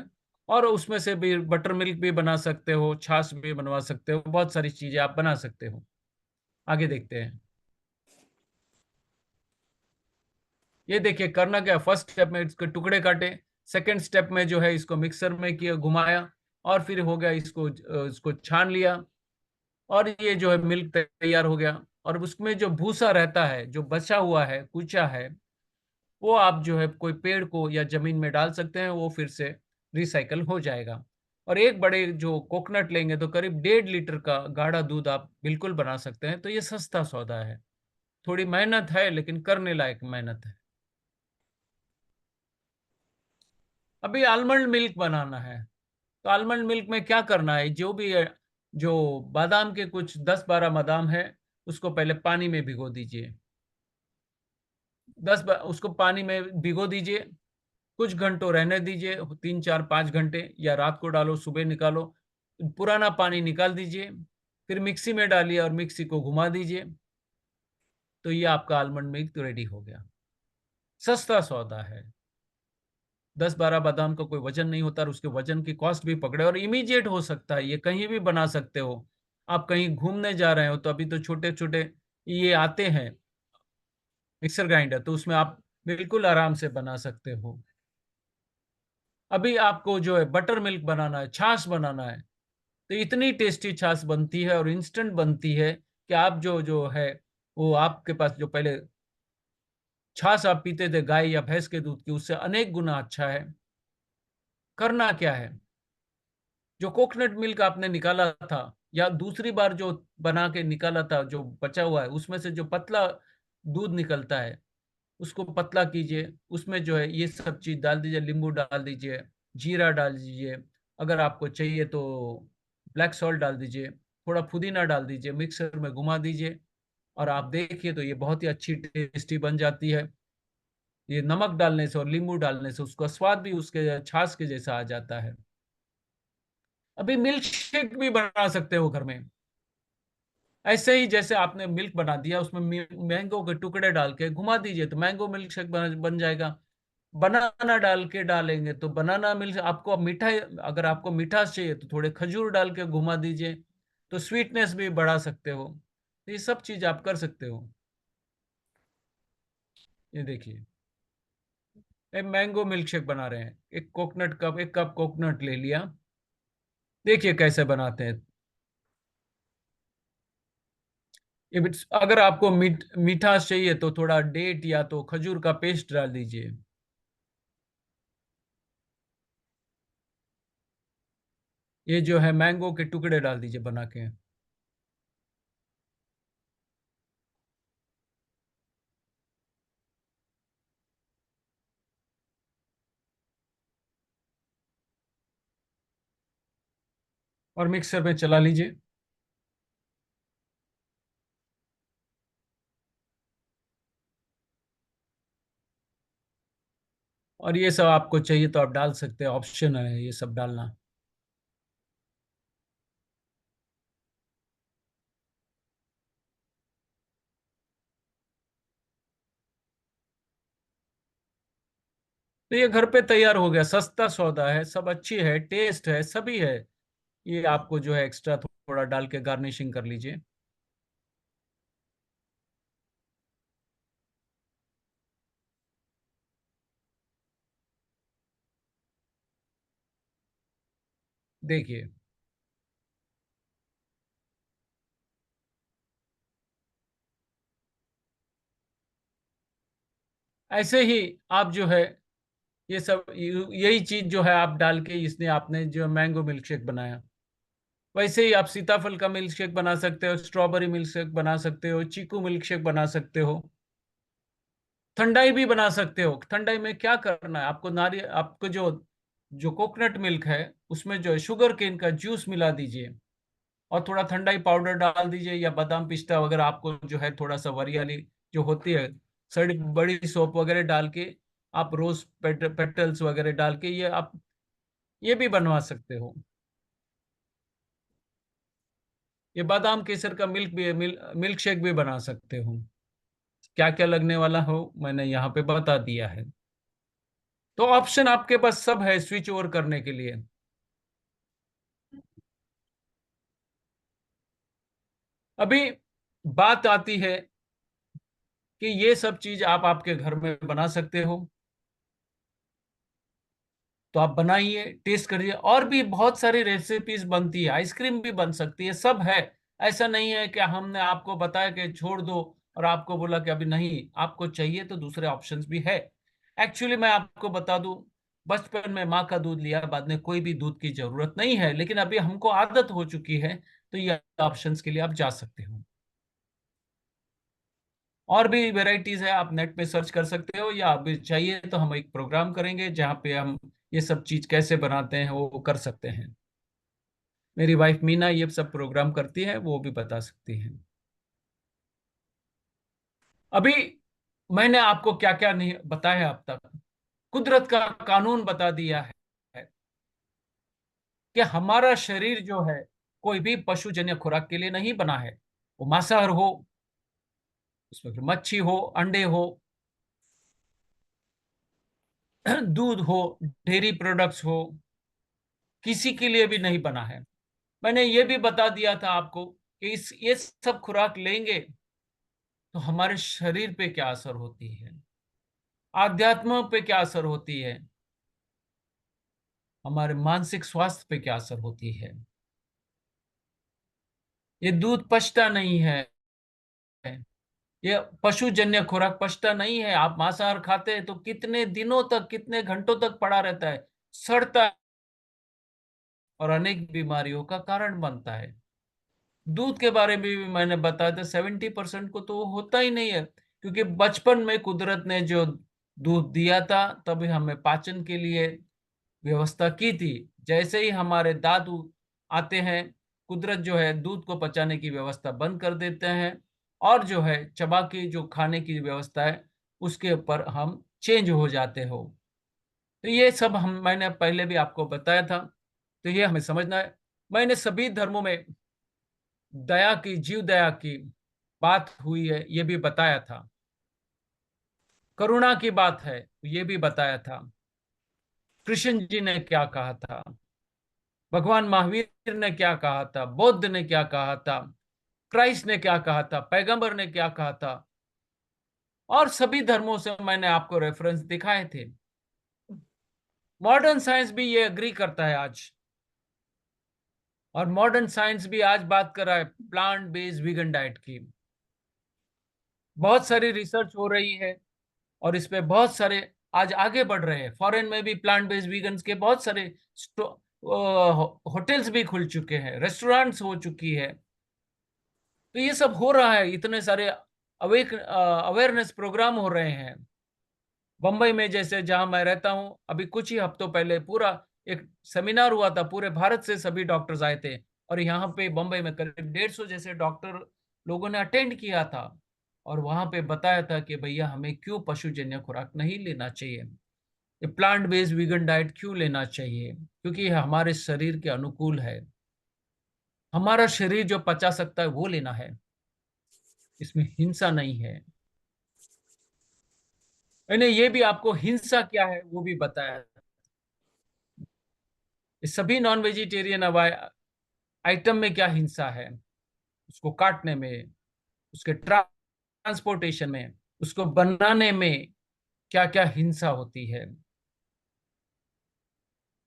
और उसमें से भी बटर मिल्क भी बना सकते हो, छाछ भी बनवा सकते हो, बहुत सारी चीजें आप बना सकते हो। आगे देखते हैं। ये देखिए, करना क्या, फर्स्ट स्टेप में इसके टुकड़े काटे, सेकंड स्टेप में जो है इसको मिक्सर में किया, घुमाया, और फिर हो गया इसको छान लिया, और ये जो है मिल्क तैयार हो गया। और उसमें जो भूसा रहता है, जो बचा हुआ है, कुचा है, वो आप जो है कोई पेड़ को या जमीन में डाल सकते हैं, वो फिर से रिसाइकल हो जाएगा। और एक बड़े जो कोकोनट लेंगे तो करीब 1.5 लीटर का गाढ़ा दूध आप बिल्कुल बना सकते हैं। तो ये सस्ता सौदा है। थोड़ी मेहनत है, लेकिन करने लायक मेहनत है। अभी आलमंड मिल्क बनाना है। तो आलमंड मिल्क में क्या करना है, जो भी है, जो बादाम के कुछ 10-12 बादाम है, उसको पहले पानी में भिगो दीजिए। उसको पानी में भिगो दीजिए, कुछ घंटों रहने दीजिए, 3-4-5 घंटे, या रात को डालो सुबह निकालो। पुराना पानी निकाल दीजिए, फिर मिक्सी में डालिए और मिक्सी को घुमा दीजिए। तो ये आपका आलमंड मिल्क तो रेडी हो गया। सस्ता सौदा है। 10-12 बादाम का कोई वजन नहीं होता, और उसके वजन की कॉस्ट भी पकड़े, और इमीडिएट हो सकता है, ये कहीं भी बना सकते हो। आप कहीं घूमने जा रहे हो तो अभी तो छोटे छोटे ये आते हैं मिक्सर ग्राइंडर, तो उसमें आप बिल्कुल आराम से बना सकते हो। अभी आपको जो है बटर मिल्क बनाना है, छाछ बनाना है, तो इतनी टेस्टी छाछ बनती है और इंस्टेंट बनती है कि आप जो जो है वो आपके पास जो पहले छाछ आप पीते थे गाय या भैंस के दूध की, उससे अनेक गुना अच्छा है। करना क्या है, जो कोकोनट मिल्क आपने निकाला था या दूसरी बार जो बना के निकाला था, जो बचा हुआ है उसमें से जो पतला दूध निकलता है उसको पतला कीजिए, उसमें जो है ये सब चीज डाल दीजिए, नींबू डाल दीजिए, जीरा डाल दीजिए, अगर आपको चाहिए तो ब्लैक सॉल्ट डाल दीजिए, थोड़ा पुदीना डाल दीजिए, मिक्सर में घुमा दीजिए और आप देखिए तो ये बहुत ही अच्छी टेस्टी बन जाती है। ये नमक डालने से और नींबू डालने से उसका स्वाद भी उसके छाछ के जैसा आ जाता है। अभी मिल्क शेक भी बना सकते हो घर में, ऐसे ही जैसे आपने मिल्क बना दिया उसमें मैंगो के टुकड़े डाल के घुमा दीजिए तो मैंगो मिल्क शेक बन जाएगा। बनाना डाल के डालेंगे तो बनाना मिल्क, आपको मीठा, अगर आपको मिठास चाहिए तो थोड़े खजूर डाल के घुमा दीजिए तो स्वीटनेस भी बढ़ा सकते हो। तो ये सब चीज आप कर सकते हो। ये देखिए, एक मैंगो मिल्क शेक बना रहे हैं, एक कप कोकोनट ले लिया, देखिए कैसे बनाते हैं। अगर आपको मीठास चाहिए तो थोड़ा डेट या तो खजूर का पेस्ट डाल दीजिए। ये जो है मैंगो के टुकड़े डाल दीजिए बना के। और मिक्सर में चला लीजिए। और ये सब आपको चाहिए तो आप डाल सकते हैं, ऑप्शन है ये सब डालना। तो ये घर पे तैयार हो गया, सस्ता सौदा है, सब अच्छी है, टेस्ट है, सभी है। ये आपको जो है एक्स्ट्रा थोड़ा डाल के गार्निशिंग कर लीजिए। देखिए, ऐसे ही आप जो है ये सब यही चीज जो है आप डाल के इसने आपने जो मैंगो मिल्क शेक बनाया, वैसे ही आप सीताफल का मिल्क शेक बना सकते हो, स्ट्रॉबेरी मिल्क शेक बना सकते हो, चीकू मिल्क शेक बना सकते हो, ठंडाई भी बना सकते हो। ठंडाई में क्या करना है आपको, नारियल, आपको जो जो कोकोनट मिल्क है उसमें जो है शुगर केन का जूस मिला दीजिए और थोड़ा ठंडाई पाउडर डाल दीजिए या बादाम पिस्ता वगैरह, आपको जो है थोड़ा सा वरियाली जो होती है, सड़ी बड़ी सोप वगैरह डाल के आप रोज पेटल्स वगैरह डाल के ये आप ये भी बनवा सकते हो। ये बादाम केसर का मिल्क शेक भी बना सकते हो। क्या क्या लगने वाला हो मैंने यहाँ पे बता दिया है। तो ऑप्शन आपके पास सब है स्विच ओवर करने के लिए। अभी बात आती है कि ये सब चीज आप आपके घर में बना सकते हो, तो आप बनाइए, टेस्ट करिए। और भी बहुत सारी रेसिपीज बनती है, आइसक्रीम भी बन सकती है, सब है। ऐसा नहीं है कि हमने आपको बताया कि छोड़ दो और आपको बोला कि अभी नहीं, आपको चाहिए तो दूसरे ऑप्शंस भी है। एक्चुअली मैं आपको बता दूं, बचपन में माँ का दूध लिया, बाद में कोई भी दूध की जरूरत नहीं है, लेकिन अभी हमको आदत हो चुकी है, तो ये ऑप्शंस के लिए आप जा सकते हो। और भी वेराइटीज है, आप नेट पे सर्च कर सकते हो, या अभी चाहिए तो हम एक प्रोग्राम करेंगे जहाँ पे हम ये सब चीज कैसे बनाते हैं वो कर सकते हैं। मेरी वाइफ मीना ये सब प्रोग्राम करती है, वो भी बता सकती है। अभी मैंने आपको क्या क्या नहीं बताया अब तक, कुदरत का कानून बता दिया है कि हमारा शरीर जो है कोई भी पशुजन्य खुराक के लिए नहीं बना है। वो मांसाहार हो, उसमें फिर मच्छी हो, अंडे हो, दूध हो, डेयरी प्रोडक्ट्स हो, किसी के लिए भी नहीं बना है। मैंने ये भी बता दिया था आपको कि इस ये सब खुराक लेंगे तो हमारे शरीर पे क्या असर होती है, आध्यात्म पे क्या असर होती है, हमारे मानसिक स्वास्थ्य पे क्या असर होती है। ये दूध पचता नहीं है, ये पशुजन्य खुराक पचता नहीं है। आप मांसाहार खाते हैं तो कितने दिनों तक, कितने घंटों तक पड़ा रहता है, सड़ता है और अनेक बीमारियों का कारण बनता है। दूध के बारे में भी मैंने बताया था, 70% को तो वो होता ही नहीं है, क्योंकि बचपन में कुदरत ने जो दूध दिया था तभी हमें पाचन के लिए व्यवस्था की थी। जैसे ही हमारे दादू आते हैं, कुदरत जो है दूध को पचाने की व्यवस्था बंद कर देते हैं, और जो है चबा की जो खाने की व्यवस्था है उसके ऊपर हम चेंज हो जाते हो। तो ये सब मैंने पहले भी आपको बताया था, तो ये हमें समझना है। मैंने सभी धर्मों में दया की, जीव दया की बात हुई है ये भी बताया था, करुणा की बात है ये भी बताया था, कृष्ण जी ने क्या कहा था, भगवान महावीर ने क्या कहा था, बौद्ध ने क्या कहा था, क्राइस्ट ने क्या कहा था, पैगंबर ने क्या कहा था, और सभी धर्मों से मैंने आपको रेफरेंस दिखाए थे। मॉडर्न साइंस भी ये एग्री करता है आज, और मॉडर्न साइंस भी आज बात कर रहा है प्लांट बेस्ड वीगन डाइट की। बहुत सारी रिसर्च हो रही है और इस पे बहुत सारे आज आगे बढ़ रहे हैं। फॉरेन में भी प्लांट बेस्ड वीगन्स के बहुत सारे होटल्स भी खुल चुके हैं, रेस्टोरेंट्स हो चुकी है। तो ये सब हो रहा है, इतने सारे अवेयरनेस प्रोग्राम हो रहे हैं। बम्बई में जैसे जहां मैं रहता हूं, अभी कुछ ही हफ्तों पहले पूरा एक सेमिनार हुआ था, पूरे भारत से सभी डॉक्टर्स आए थे, और यहाँ पे बम्बई में करीब 150 जैसे डॉक्टर लोगों ने अटेंड किया था, और वहां पे बताया था कि भैया हमें क्यों पशुजन्य खुराक नहीं लेना चाहिए, ये प्लांट बेस्ड वीगन डाइट क्यों लेना चाहिए, क्योंकि ये हमारे शरीर के अनुकूल है। हमारा शरीर जो पचा सकता है वो लेना है, इसमें हिंसा नहीं है। मैंने ये भी आपको हिंसा क्या है वो भी बताया। इस सभी नॉन वेजिटेरियन आइटम में क्या हिंसा है, उसको काटने में, उसके ट्रांसपोर्टेशन में, उसको बनाने में क्या क्या हिंसा होती है।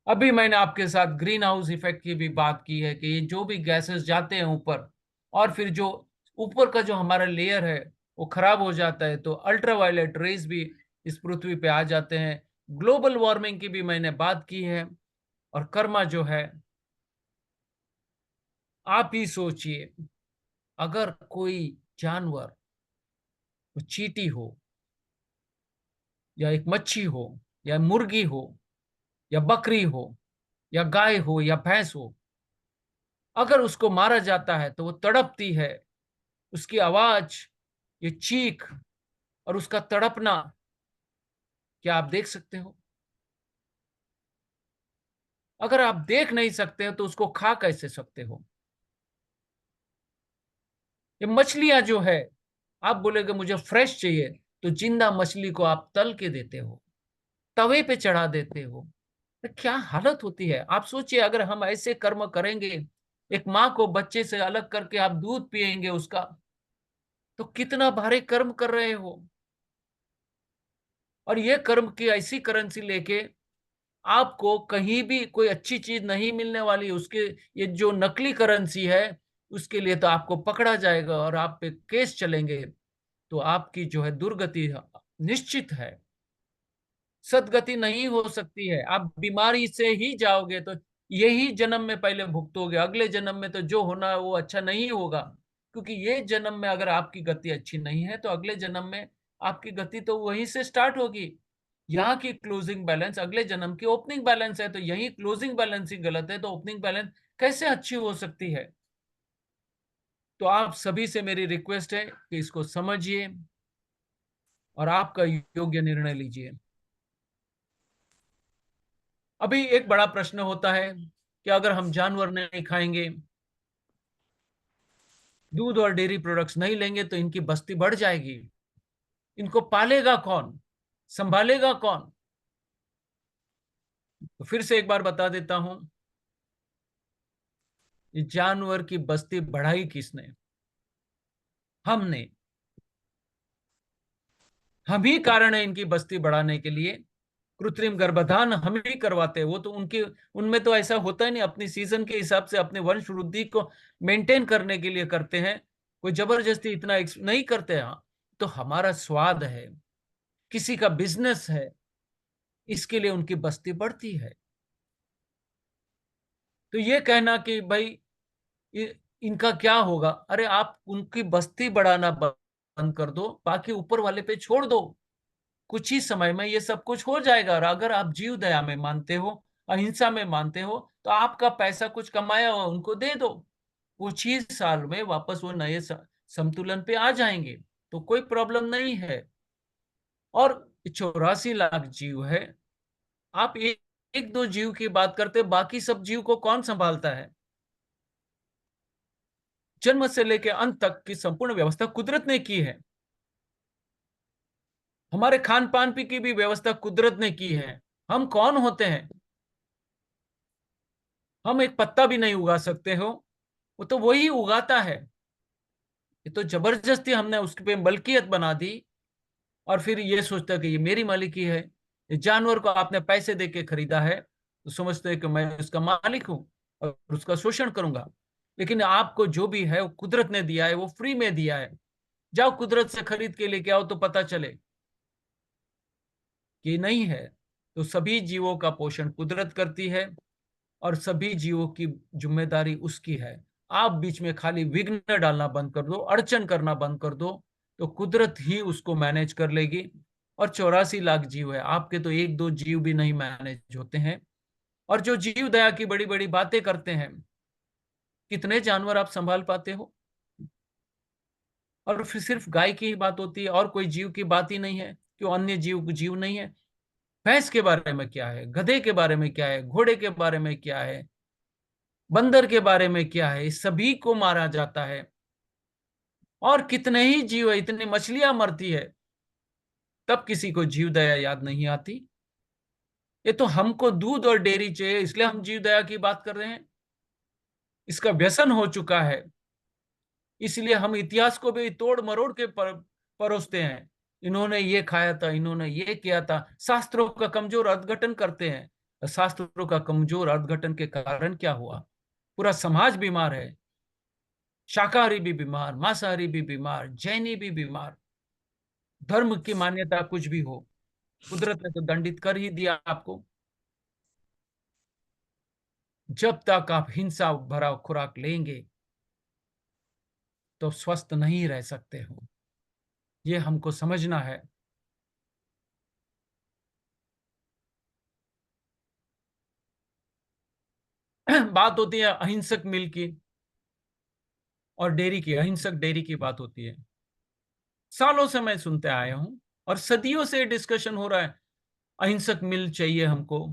अभी मैंने आपके साथ ग्रीन हाउस इफेक्ट की भी बात की है कि ये जो भी गैसेस जाते हैं ऊपर, और फिर जो ऊपर का जो हमारा लेयर है वो खराब हो जाता है, तो अल्ट्रावायलेट रेज भी इस पृथ्वी पे आ जाते हैं। ग्लोबल वार्मिंग की भी मैंने बात की है। और कर्मा जो है, आप ही सोचिए, अगर कोई जानवर, वो चींटी हो, या एक मच्छी हो, या मुर्गी हो, या बकरी हो, या गाय हो, या भैंस हो, अगर उसको मारा जाता है तो वो तड़पती है, उसकी आवाज, ये चीख और उसका तड़पना, क्या आप देख सकते हो? अगर आप देख नहीं सकते हो तो उसको खा कैसे सकते हो? ये मछलियां जो है, आप बोलेगे मुझे फ्रेश चाहिए, तो जिंदा मछली को आप तल के देते हो, तवे पे चढ़ा देते हो। तो क्या हालत होती है आप सोचिए। अगर हम ऐसे कर्म करेंगे, एक माँ को बच्चे से अलग करके आप दूध पिएंगे उसका, तो कितना भारी कर्म कर रहे हो। और ये कर्म की ऐसी करेंसी लेके आपको कहीं भी कोई अच्छी चीज नहीं मिलने वाली, उसके ये जो नकली करेंसी है उसके लिए तो आपको पकड़ा जाएगा और आप पे केस चलेंगे, तो आपकी जो है दुर्गति निश्चित है, सदगति नहीं हो सकती है। आप बीमारी से ही जाओगे तो यही जन्म में पहले भुगतोगे, अगले जन्म में तो जो होना है वो अच्छा नहीं होगा, क्योंकि ये जन्म में अगर आपकी गति अच्छी नहीं है तो अगले जन्म में आपकी गति तो वहीं से स्टार्ट होगी। यहाँ की क्लोजिंग बैलेंस अगले जन्म की ओपनिंग बैलेंस है, तो यही क्लोजिंग बैलेंस ही गलत है, तो ओपनिंग बैलेंस कैसे अच्छी हो सकती है? तो आप सभी से मेरी रिक्वेस्ट है कि इसको समझिए और आपका योग्य निर्णय लीजिए। अभी एक बड़ा प्रश्न होता है कि अगर हम जानवर नहीं खाएंगे, दूध और डेयरी प्रोडक्ट्स नहीं लेंगे, तो इनकी बस्ती बढ़ जाएगी। इनको पालेगा कौन, संभालेगा कौन? तो फिर से एक बार बता देता हूं, ये जानवर की बस्ती बढ़ाई किसने? हमने। हम ही कारण है इनकी बस्ती बढ़ाने के लिए। कृत्रिम गर्भाधान हम ही करवाते हैं, वो तो उनमें तो ऐसा होता ही नहीं, अपनी सीजन के हिसाब से अपने वंश वृद्धि को मेंटेन करने के लिए करते हैं, कोई जबरदस्ती इतना नहीं करते। हाँ, तो हमारा स्वाद है, किसी का बिजनेस है, इसके लिए उनकी बस्ती बढ़ती है। तो ये कहना कि भाई इनका क्या होगा, अरे आप उनकी बस्ती बढ़ाना बंद कर दो, बाकी ऊपर वाले पे छोड़ दो, कुछ ही समय में ये सब कुछ हो जाएगा। और अगर आप जीव दया में मानते हो, अहिंसा में मानते हो, तो आपका पैसा कुछ कमाया हो उनको दे दो, कुछ ही साल में वापस वो नए संतुलन पे आ जाएंगे, तो कोई प्रॉब्लम नहीं है। और 84 लाख जीव है, आप एक दो जीव की बात करते, बाकी सब जीव को कौन संभालता है? जन्म से लेकर अंत तक की संपूर्ण व्यवस्था कुदरत ने की है। हमारे खान पान की भी व्यवस्था कुदरत ने की है। हम कौन होते हैं? हम एक पत्ता भी नहीं उगा सकते हो, वो तो वही उगाता है। ये तो जबरदस्ती हमने उस पे मलकियत बना दी, और फिर ये सोचता कि ये मेरी मालिकी है। ये जानवर को आपने पैसे दे के खरीदा है, तो समझते हैं कि मैं उसका मालिक हूं और उसका शोषण करूंगा। लेकिन आपको जो भी है वो कुदरत ने दिया है, वो फ्री में दिया है। जाओ कुदरत से खरीद के लेके आओ तो पता चले कि नहीं है। तो सभी जीवों का पोषण कुदरत करती है, और सभी जीवों की जिम्मेदारी उसकी है। आप बीच में खाली विघ्न डालना बंद कर दो, अड़चन करना बंद कर दो, तो कुदरत ही उसको मैनेज कर लेगी। और 84 लाख जीव है, आपके तो एक दो जीव भी नहीं मैनेज होते हैं। और जो जीव दया की बड़ी बड़ी बातें करते हैं, कितने जानवर आप संभाल पाते हो? और फिर सिर्फ गाय की ही बात होती है, और कोई जीव की बात ही नहीं है, क्यों अन्य जीव जीव नहीं है? भैंस के बारे में क्या है, गधे के बारे में क्या है, घोड़े के बारे में क्या है, बंदर के बारे में क्या है? सभी को मारा जाता है। और कितने ही जीव है, इतनी मछलियां मरती है, तब किसी को जीव दया याद नहीं आती। ये तो हमको दूध और डेयरी चाहिए, इसलिए हम जीव दया की बात कर रहे हैं। इसका व्यसन हो चुका है, इसलिए हम इतिहास को भी तोड़ मरोड़ के परोसते हैं। इन्होंने ये खाया था, इन्होंने ये किया था, शास्त्रों का कमजोर अर्धघटन करते हैं। शास्त्रों का कमजोर अर्धघटन के कारण क्या हुआ? पूरा समाज बीमार है। शाकाहारी भी बीमार, मांसाहारी भी बीमार, जैनी भी बीमार। धर्म की मान्यता कुछ भी हो, कुदरत ने तो दंडित कर ही दिया आपको। जब तक आप हिंसा भरा खुराक लेंगे तो स्वस्थ नहीं रह सकते हो, ये हमको समझना है। बात होती है अहिंसक मिल्क की और डेयरी की, अहिंसक डेयरी की बात होती है। सालों से मैं सुनते आया हूं, और सदियों से डिस्कशन हो रहा है, अहिंसक मिल चाहिए हमको,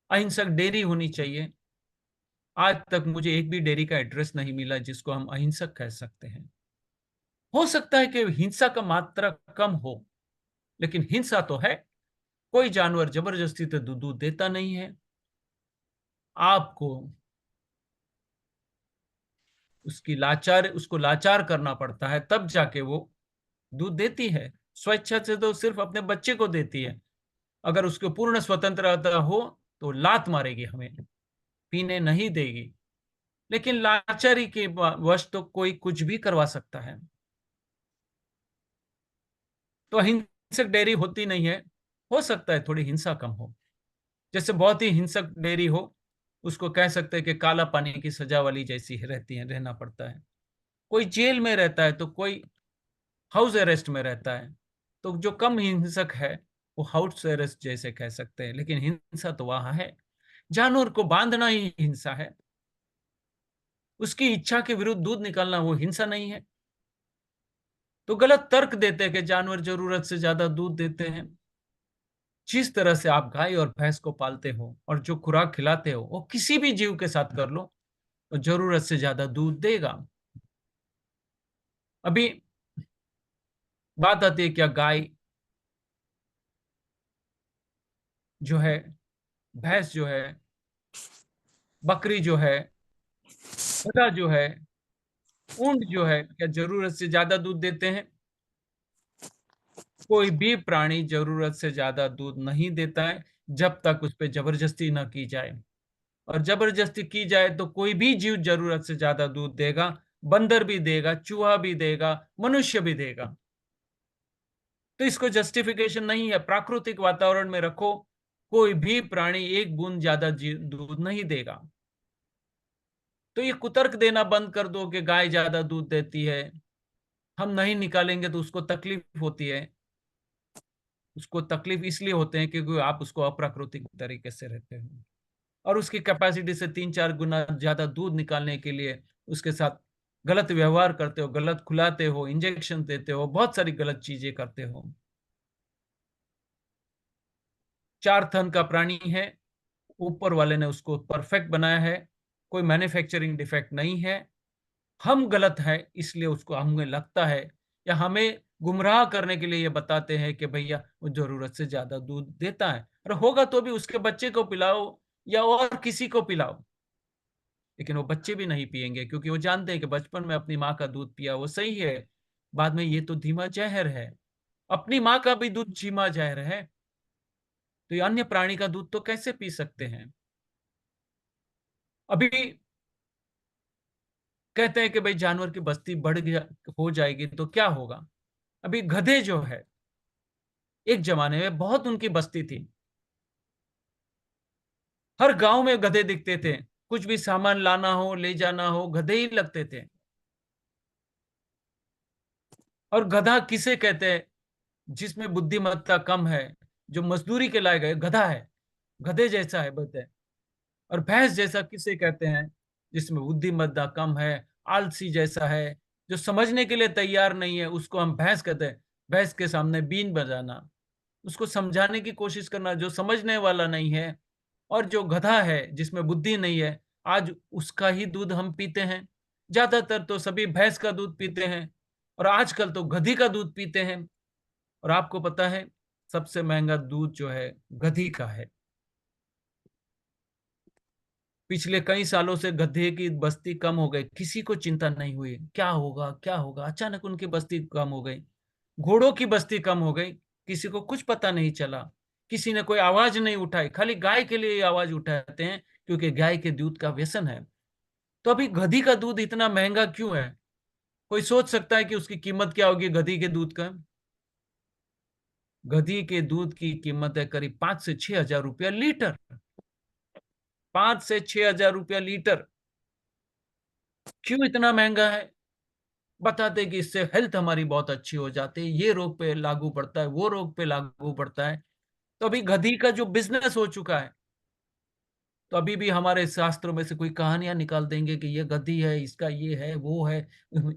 अहिंसक डेयरी होनी चाहिए। आज तक मुझे एक भी डेयरी का एड्रेस नहीं मिला जिसको हम अहिंसक कह सकते हैं। हो सकता है कि हिंसा का मात्रा कम हो, लेकिन हिंसा तो है। कोई जानवर जबरदस्ती तो दूध देता नहीं है। आपको उसको लाचार करना पड़ता है, तब जाके वो दूध देती है। स्वेच्छा से तो सिर्फ अपने बच्चे को देती है। अगर उसको पूर्ण स्वतंत्रता हो तो लात मारेगी, हमें पीने नहीं देगी। लेकिन लाचारी के वश तो कोई कुछ भी करवा सकता है। तो अहिंसक डेयरी होती नहीं है। हो सकता है थोड़ी हिंसा कम हो, जैसे बहुत ही हिंसक डेयरी हो, उसको कह सकते हैं कि काला पानी की सजा वाली जैसी रहती है, रहना पड़ता है। कोई जेल में रहता है तो कोई हाउस अरेस्ट में रहता है। तो जो कम हिंसक है वो हाउस अरेस्ट जैसे कह सकते हैं, लेकिन हिंसा तो वहां है। जानवर को बांधना ही हिंसा है, उसकी इच्छा के विरुद्ध दूध निकालना वो हिंसा नहीं है। तो गलत तर्क देते हैं कि जानवर जरूरत से ज्यादा दूध देते हैं। जिस तरह से आप गाय और भैंस को पालते हो और जो खुराक खिलाते हो, वो किसी भी जीव के साथ कर लो तो जरूरत से ज्यादा दूध देगा। अभी बात आती है क्या गाय जो है, भैंस जो है, बकरी जो है, गधा जो है, ऊंट जो है, क्या जरूरत से ज्यादा दूध देते हैं? कोई भी प्राणी जरूरत से ज्यादा दूध नहीं देता है जब तक उस पर जबरदस्ती न की जाए, और जबरदस्ती की जाए तो कोई भी जीव जरूरत से ज्यादा दूध देगा। बंदर भी देगा, चूहा भी देगा, मनुष्य भी देगा। तो इसको जस्टिफिकेशन नहीं है। प्राकृतिक वातावरण में रखो, कोई भी प्राणी एक बूंद ज्यादा दूध नहीं देगा। तो ये कुतर्क देना बंद कर दो कि गाय ज्यादा दूध देती है, हम नहीं निकालेंगे तो उसको तकलीफ होती है। उसको तकलीफ इसलिए होते हैं क्योंकि आप उसको अप्राकृतिक तरीके से रहते हो, और उसकी कैपेसिटी से 3-4 गुना ज्यादा दूध निकालने के लिए उसके साथ गलत व्यवहार करते हो, गलत खुलाते हो, इंजेक्शन देते हो, बहुत सारी गलत चीजें करते हो। 4 थन का प्राणी है, ऊपर वाले ने उसको परफेक्ट बनाया है, कोई मैन्युफैक्चरिंग डिफेक्ट नहीं है। हम गलत है इसलिए उसको हमें लगता है, या हमें गुमराह करने के लिए ये बताते हैं कि भैया वो जरूरत से ज्यादा दूध देता है, और होगा तो भी उसके बच्चे को पिलाओ या और किसी को पिलाओ। लेकिन वो बच्चे भी नहीं पिएंगे क्योंकि वो जानते हैं कि बचपन में अपनी माँ का दूध पिया वो सही है, बाद में ये तो धीमा जहर है। अपनी माँ का भी दूध धीमा जहर है, तो ये अन्य प्राणी का दूध तो कैसे पी सकते हैं। अभी कहते हैं कि भाई जानवर की बस्ती बढ़ गया हो जाएगी तो क्या होगा। अभी गधे जो है, एक जमाने में बहुत उनकी बस्ती थी, हर गांव में गधे दिखते थे, कुछ भी सामान लाना हो ले जाना हो गधे ही लगते थे। और गधा किसे कहते हैं? जिसमें बुद्धिमत्ता कम है, जो मजदूरी के लायक है, गधा है, गधे जैसा है बोलते हैं। और भैंस जैसा किसे कहते हैं? जिसमें बुद्धिमत्ता कम है, आलसी जैसा है, जो समझने के लिए तैयार नहीं है, उसको हम भैंस कहते हैं। भैंस के सामने बीन बजाना, उसको समझाने की कोशिश करना, जो समझने वाला नहीं है। और जो गधा है जिसमें बुद्धि नहीं है, आज उसका ही दूध हम पीते हैं। ज्यादातर तो सभी भैंस का दूध पीते हैं, और आजकल तो गधी का दूध पीते हैं। और आपको पता है सबसे महंगा दूध जो है गधी का है। पिछले कई सालों से गधे की बस्ती कम हो गई, किसी को चिंता नहीं हुई क्या होगा क्या होगा, अचानक उनकी बस्ती कम हो गई। घोड़ों की बस्ती कम हो गई, किसी को कुछ पता नहीं चला, किसी ने कोई आवाज नहीं उठाई। खाली गाय के लिए आवाज उठाते हैं क्योंकि गाय के दूध का व्यसन है। तो अभी गधी का दूध इतना महंगा क्यों है? कोई सोच सकता है कि उसकी कीमत क्या होगी गधी के दूध का? गधी के दूध की कीमत है करीब 5 से 6 हजार रुपया लीटर। 5 से 6 हजार रुपया लीटर। क्यों इतना महंगा है? बताते कि इससे हेल्थ हमारी बहुत अच्छी हो जाती है, ये रोग पे लागू पड़ता है, वो रोग पे लागू पड़ता है। तो अभी गधी का जो बिजनेस हो चुका है, तो अभी भी हमारे शास्त्रों में से कोई कहानियां निकाल देंगे कि ये गधी है, इसका ये है वो है,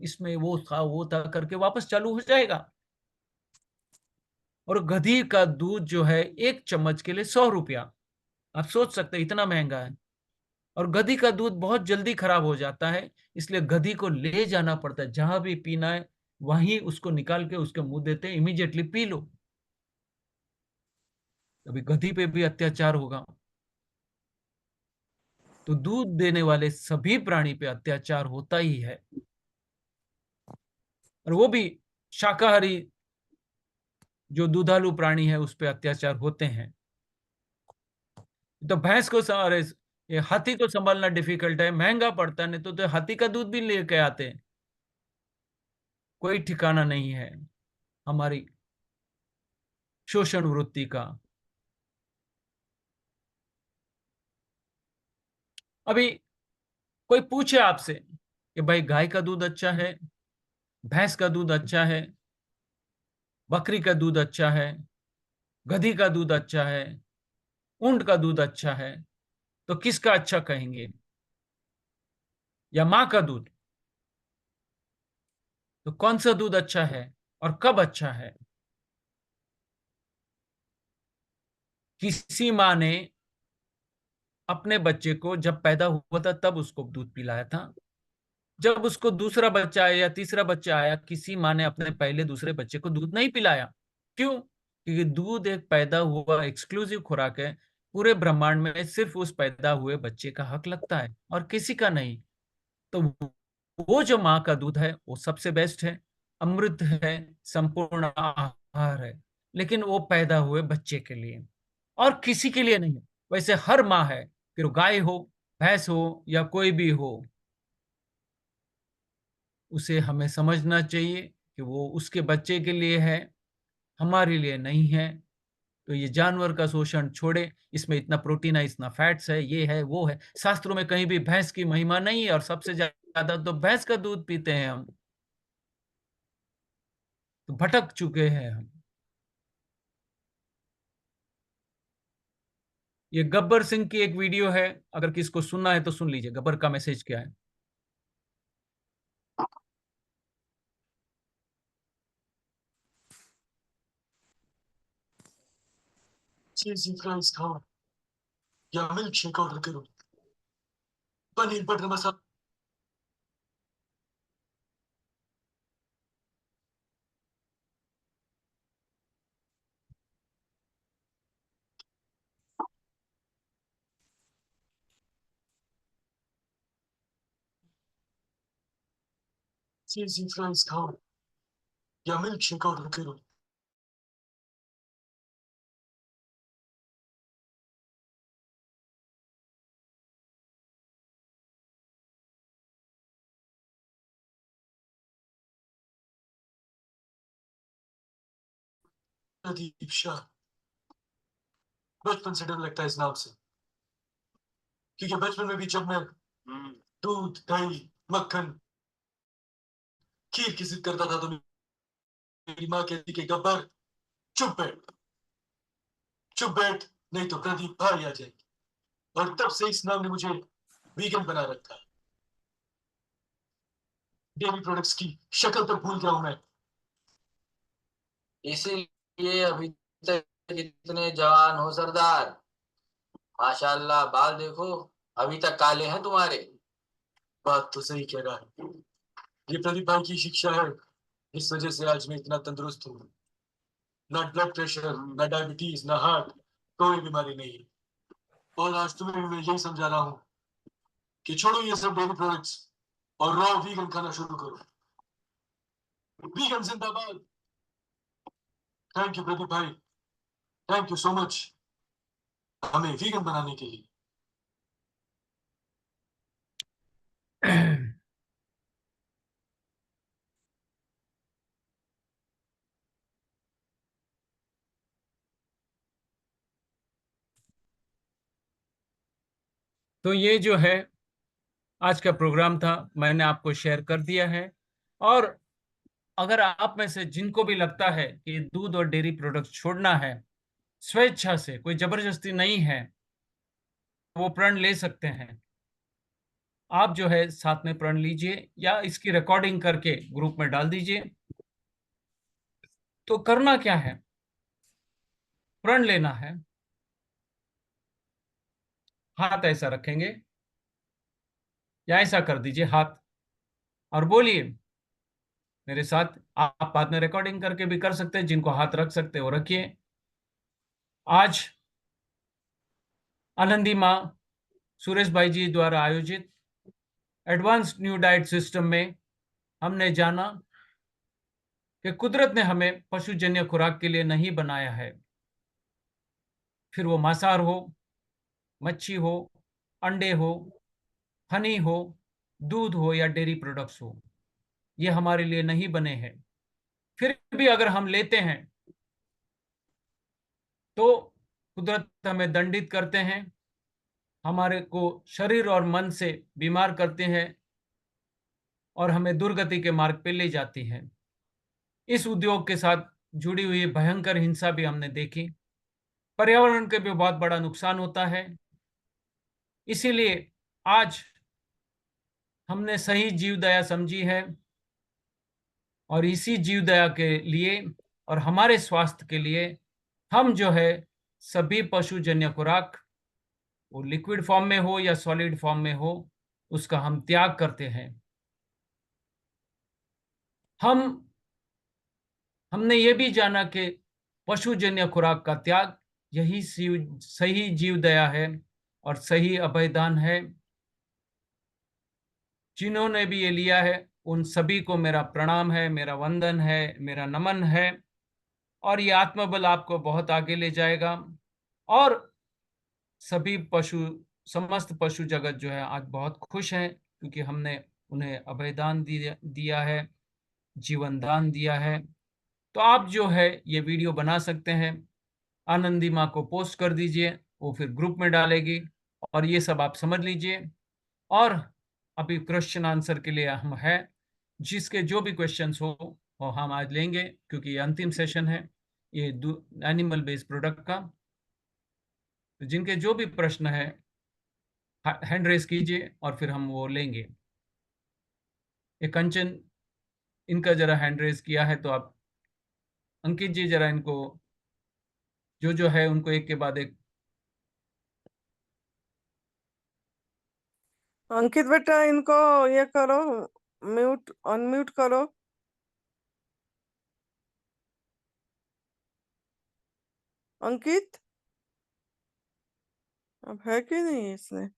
इसमें वो था करके वापस चालू हो जाएगा। और गधी का दूध जो है एक चम्मच के लिए 100 रुपया। आप सोच सकते हैं इतना महंगा है। और गधी का दूध बहुत जल्दी खराब हो जाता है, इसलिए गधी को ले जाना पड़ता है, जहां भी पीना है वहीं उसको निकाल के उसके मुंह देते हैं, इमीडिएटली पी लो। अभी गधी पे भी अत्याचार होगा, तो दूध देने वाले सभी प्राणी पे अत्याचार होता ही है, और वो भी शाकाहारी जो दुधालु प्राणी है उस पे अत्याचार होते हैं। तो भैंस को अरे ये हाथी को संभालना डिफिकल्ट है, महंगा पड़ता है, नहीं तो हाथी का दूध भी लेके आते हैं। कोई ठिकाना नहीं है हमारी शोषण वृत्ति का। अभी कोई पूछे आपसे कि भाई गाय का दूध अच्छा है, भैंस का दूध अच्छा है, बकरी का दूध अच्छा है, गधी का दूध अच्छा है, ऊंट का दूध अच्छा है, तो किसका अच्छा कहेंगे? या माँ का दूध? तो कौन सा दूध अच्छा है और कब अच्छा है? किसी माँ ने अपने बच्चे को जब पैदा हुआ था तब उसको दूध पिलाया था। जब उसको दूसरा बच्चा आया या तीसरा बच्चा आया, किसी माँ ने अपने पहले दूसरे बच्चे को दूध नहीं पिलाया। क्यों? क्योंकि दूध एक पैदा हुआ एक्सक्लूसिव खुराक है, पूरे ब्रह्मांड में सिर्फ उस पैदा हुए बच्चे का हक लगता है और किसी का नहीं। तो वो जो माँ का दूध है वो सबसे बेस्ट है, अमृत है, संपूर्ण आहार आहार है, लेकिन वो पैदा हुए बच्चे के लिए और किसी के लिए नहीं है। वैसे हर माँ है, फिर वो गाय हो, भैंस हो या कोई भी हो, उसे हमें समझना चाहिए कि वो उसके बच्चे के लिए है, हमारे लिए नहीं है। तो ये जानवर का शोषण छोड़े, इसमें इतना प्रोटीन है, इतना फैट्स है, ये है, वो है। शास्त्रों में कहीं भी भैंस की महिमा नहीं है और सबसे ज़्यादा तो भैंस का दूध पीते हैं हम। तो भटक चुके हैं हम। ये गब्बर सिंह की एक वीडियो है, अगर किसको सुनना है तो सुन लीजिए, गब्बर का मैसेज क्या है। चीज़ी फ्राइज खाओ या मिल्क शेक ऑर्डर करो, पनीर बटर मसाला चीज़ी फ्राइज खाओ या मिल्क शेक ऑर्डर करो। प्रदीप शाह, बचपन से डर लगता है इस नाम से, क्योंकि बचपन में भी जब मैं दूध दही मक्खन खीर की जिद करता था तो मेरी माँ कहती कि गब्बर चुप बैठ, नहीं तो प्रदीप भाई आ जाएगी। और तब से इस नाम ने मुझे वीगन बना रखा है। डेयरी प्रोडक्ट्स की शक्ल तक भूल गया हूं मैं। इसीलिए अभी तक इतने जवान हो सरदार। माशाल्लाह, बाल देखो अभी तक काले हैं तुम्हारे। बात तो सही कह रहा है, ये प्रदीप भाई की शिक्षा है, इस वजह से आज मैं इतना तंदुरुस्त हूँ। ना ब्लड प्रेशर, ना डायबिटीज, ना हार्ट, कोई बीमारी नहीं। और आज तुम्हें भी मैं यही समझा रहा हूँ कि छोड़ो ये सब डेयरी प्रोडक्ट्स और रॉ वीगन खाना शुरू करो। वीगन जिंदाबाद। थैंक यू प्रदीप भाई, थैंक यू सो मच हमें वीगन बनाने के लिए। तो ये जो है आज का प्रोग्राम था, मैंने आपको शेयर कर दिया है। और अगर आप में से जिनको भी लगता है कि दूध और डेयरी प्रोडक्ट छोड़ना है, स्वेच्छा से, कोई जबरदस्ती नहीं है, वो प्रण ले सकते हैं। आप जो है साथ में प्रण लीजिए या इसकी रिकॉर्डिंग करके ग्रुप में डाल दीजिए। तो करना क्या है, प्रण लेना है। हाथ ऐसा रखेंगे या ऐसा कर दीजिए हाथ और बोलिए मेरे साथ। आप बाद में रिकॉर्डिंग करके भी कर सकते हैं, जिनको हाथ रख सकते हो रखिए। आज आनंदी माँ सुरेश भाई जी द्वारा आयोजित एडवांस न्यू डाइट सिस्टम में हमने जाना कि कुदरत ने हमें पशुजन्य खुराक के लिए नहीं बनाया है। फिर वो मांसाहार हो, मच्छी हो, अंडे हो, हनी हो, दूध हो या डेयरी प्रोडक्ट्स हो, ये हमारे लिए नहीं बने हैं। फिर भी अगर हम लेते हैं तो कुदरत हमें दंडित करते हैं, हमारे को शरीर और मन से बीमार करते हैं और हमें दुर्गति के मार्ग पे ले जाती हैं। इस उद्योग के साथ जुड़ी हुई भयंकर हिंसा भी हमने देखी। पर्यावरण के भी बहुत बड़ा नुकसान होता है। इसीलिए आज हमने सही जीव दया समझी है और इसी जीव दया के लिए और हमारे स्वास्थ्य के लिए हम जो है सभी पशुजन्य खुराक, वो लिक्विड फॉर्म में हो या सॉलिड फॉर्म में हो, उसका हम त्याग करते हैं। हमने ये भी जाना कि पशुजन्य खुराक का त्याग यही सही जीव दया है और सही अभयदान है। जिन्होंने भी ये लिया है उन सभी को मेरा प्रणाम है, मेरा वंदन है, मेरा नमन है। और ये आत्मबल आपको बहुत आगे ले जाएगा। और सभी समस्त पशु जगत जो है आज बहुत खुश हैं, क्योंकि हमने उन्हें अभयदान दिया है, जीवन दान दिया है। तो आप जो है ये वीडियो बना सकते हैं, आनंदी माँ को पोस्ट कर दीजिए, वो फिर ग्रुप में डालेगी, और ये सब आप समझ लीजिए। और अभी क्वेश्चन आंसर के लिए हम हैं, जिसके जो भी क्वेश्चंस हो वो हम आज लेंगे, क्योंकि ये अंतिम सेशन है ये एनिमल बेस्ड प्रोडक्ट का। तो जिनके जो भी प्रश्न है हैंड रेस कीजिए और फिर हम वो लेंगे। ये कंचन, इनका जरा हैंड रेस किया है, तो आप अंकित जी जरा इनको जो है उनको एक के बाद एक। अंकित बेटा इनको ये करो, म्यूट अनम्यूट करो। अंकित अब है कि नहीं इसने?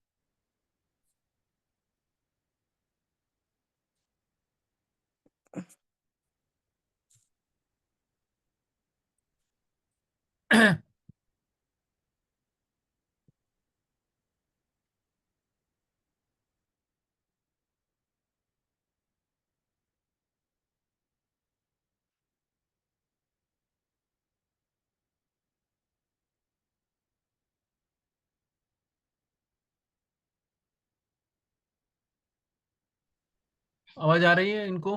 आवाज आ रही है इनको?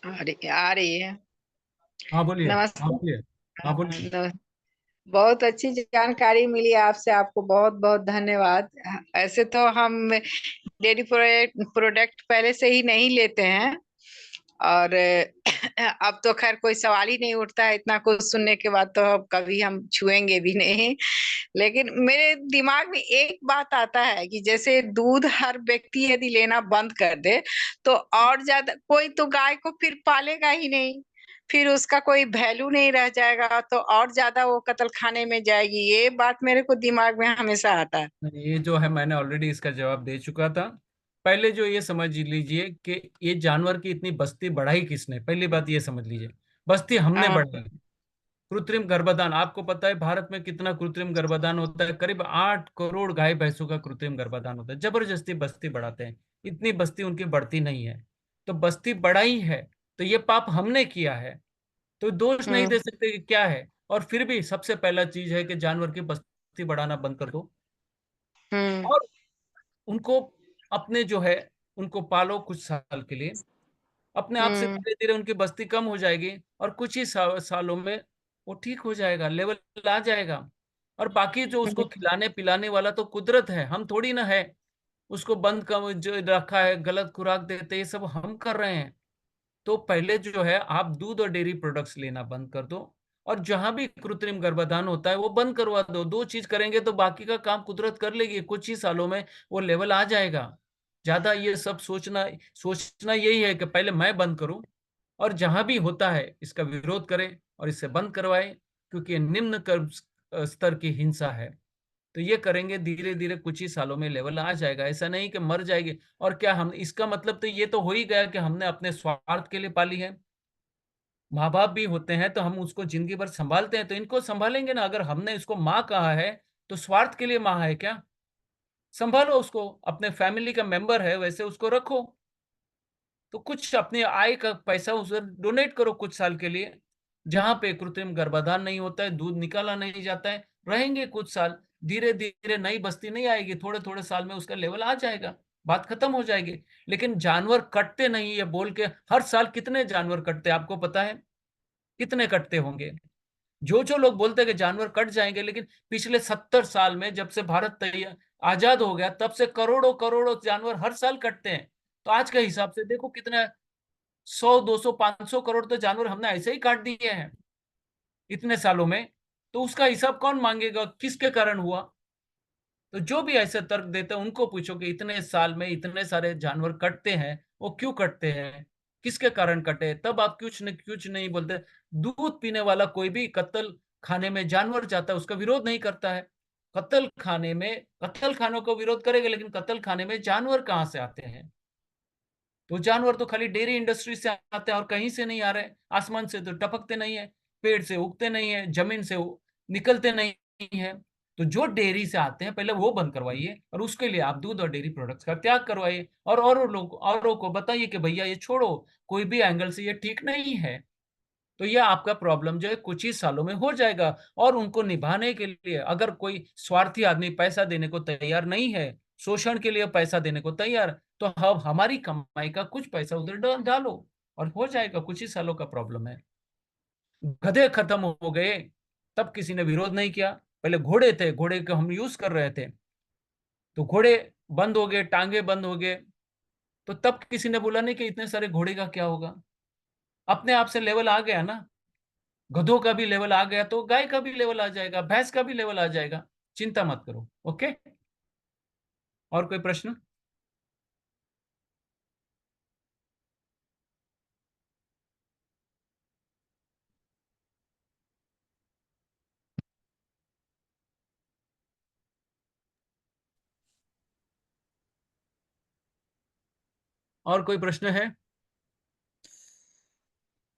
आ रही है। हाँ बोलिए, हाँ नमस्ते। बोलिए, हाँ बोलिए। बहुत अच्छी जानकारी मिली आपसे, आपको बहुत बहुत धन्यवाद। ऐसे तो हम डेयरी प्रोडक्ट पहले से ही नहीं लेते हैं, और अब तो खैर कोई सवाल ही नहीं उठता है, इतना कुछ सुनने के बाद तो अब कभी हम छुएंगे भी नहीं। लेकिन मेरे दिमाग में एक बात आता है कि जैसे दूध हर व्यक्ति यदि लेना बंद कर दे तो और ज्यादा कोई तो गाय को फिर पालेगा ही नहीं, फिर उसका कोई वैल्यू नहीं रह जाएगा, तो और ज्यादा वो कत्ल खाने में जाएगी। ये बात मेरे को दिमाग में हमेशा आता है। ये जो है मैंने ऑलरेडी इसका जवाब दे चुका था। पहले जो ये समझ लीजिए कि ये जानवर की इतनी बस्ती बढ़ाई किसने, पहली बात ये समझ लीजिए, बस्ती हमने हाँ। बढ़ाई। कृत्रिम गर्भाधान, आपको पता है भारत में कितना कृत्रिम गर्भाधान होता है? करीब 8 करोड़ गाय भैंसों का कृत्रिम गर्भाधान होता है। जबरदस्ती बस्ती बढ़ाते हैं, इतनी बस्ती उनकी बढ़ती नहीं है। तो बस्ती बढ़ाई है, तो ये पाप हमने किया है, तो दोष नहीं दे सकते कि क्या है। और फिर भी सबसे पहला चीज है कि जानवर की बस्ती बढ़ाना बंद कर दो, हम्म। और उनको अपने जो है उनको पालो कुछ साल के लिए। अपने आप से हम्म। धीरे धीरे उनकी बस्ती कम हो जाएगी, और कुछ ही सालों में वो ठीक हो जाएगा, लेवल आ जाएगा। और बाकी जो उसको खिलाने पिलाने वाला तो कुदरत है, हम थोड़ी ना है। उसको बंद कर जो रखा है, गलत खुराक देते, ये सब हम कर रहे हैं। तो पहले जो है आप दूध और डेयरी प्रोडक्ट्स लेना बंद कर दो, और जहां भी कृत्रिम गर्भाधान होता है वो बंद करवा दो। दो चीज करेंगे तो बाकी का काम कुदरत कर लेगी, कुछ ही सालों में वो लेवल आ जाएगा। ज्यादा ये सब सोचना यही है कि पहले मैं बंद करूं, और जहां भी होता है इसका विरोध करें और इससे बंद करवाएं, क्योंकि ये निम्न स्तर की हिंसा है। तो ये करेंगे धीरे धीरे, कुछ ही सालों में लेवल आ जाएगा। ऐसा नहीं कि मर जाएगी। और क्या हम, इसका मतलब तो ये तो हो ही गया कि हमने अपने स्वार्थ के लिए पाली है। माँ बाप भी होते हैं तो हम उसको जिंदगी भर संभालते हैं, तो इनको संभालेंगे ना। अगर हमने इसको माँ कहा है तो स्वार्थ के लिए माँ है क्या? संभालो उसको, अपने फैमिली का मेंबर है वैसे उसको रखो। तो कुछ अपने आय का पैसा उसे डोनेट करो कुछ साल के लिए, जहां पे कृत्रिम गर्भाधान नहीं होता है, दूध निकाला नहीं जाता है, रहेंगे कुछ साल। धीरे धीरे नई बस्ती नहीं आएगी, थोड़े थोड़े साल में उसका लेवल आ जाएगा, बात खत्म हो जाएगी। लेकिन जानवर कटते नहीं ये बोल के, हर साल कितने जानवर कटते हैं आपको पता है? कितने कटते होंगे? जो लोग बोलते हैं कि जानवर कट जाएंगे, लेकिन पिछले 70 साल में जब से भारत तैयार आजाद हो गया तब से करोड़ों करोड़ों जानवर हर साल कटते हैं। तो आज के हिसाब से देखो कितने 100 200 500 करोड़ तो जानवर हमने ऐसे ही काट दिए हैं इतने सालों में। तो उसका हिसाब कौन मांगेगा, किसके कारण हुआ? तो जो भी ऐसे तर्क देते हैं उनको पूछो कि इतने साल में इतने सारे जानवर कटते हैं, वो क्यों कटते हैं, किसके कारण कटे, तब आप कुछ नहीं बोलते। दूध पीने वाला कोई भी कत्ल खाने में जानवर जाता है उसका विरोध नहीं करता है। कत्ल खानों को विरोध करेगा, लेकिन कत्ल खाने में जानवर कहां से आते हैं? तो जानवर तो खाली डेयरी इंडस्ट्री से आते हैं और कहीं से नहीं आ रहे, आसमान से तो टपकते नहीं है, पेड़ से उगते नहीं है, जमीन से निकलते नहीं है। तो जो डेयरी से आते हैं पहले वो बंद करवाइए और उसके लिए आप दूध और डेयरी प्रोडक्ट्स का त्याग करवाइए और लोग औरों को बताइए कि भैया ये छोड़ो, कोई भी एंगल से ये ठीक नहीं है। तो ये आपका प्रॉब्लम जो है कुछ ही सालों में हो जाएगा। और उनको निभाने के लिए अगर कोई स्वार्थी आदमी पैसा देने को तैयार नहीं है, शोषण के लिए पैसा देने को तैयार, तो हम हमारी कमाई का कुछ पैसा उधर डालो और हो जाएगा, कुछ ही सालों का प्रॉब्लम है। गधे खत्म हो गए तब किसी ने विरोध नहीं किया, पहले घोड़े थे, घोड़े को हम यूज कर रहे थे, तो घोड़े बंद हो गए, टांगे बंद हो गए, तो तब किसी ने बोला नहीं कि इतने सारे घोड़े का क्या होगा। अपने आप से लेवल आ गया ना, गधों का भी लेवल आ गया तो गाय का भी लेवल आ जाएगा, भैंस का भी लेवल आ जाएगा, चिंता मत करो। ओके, और कोई प्रश्न? और कोई प्रश्न है?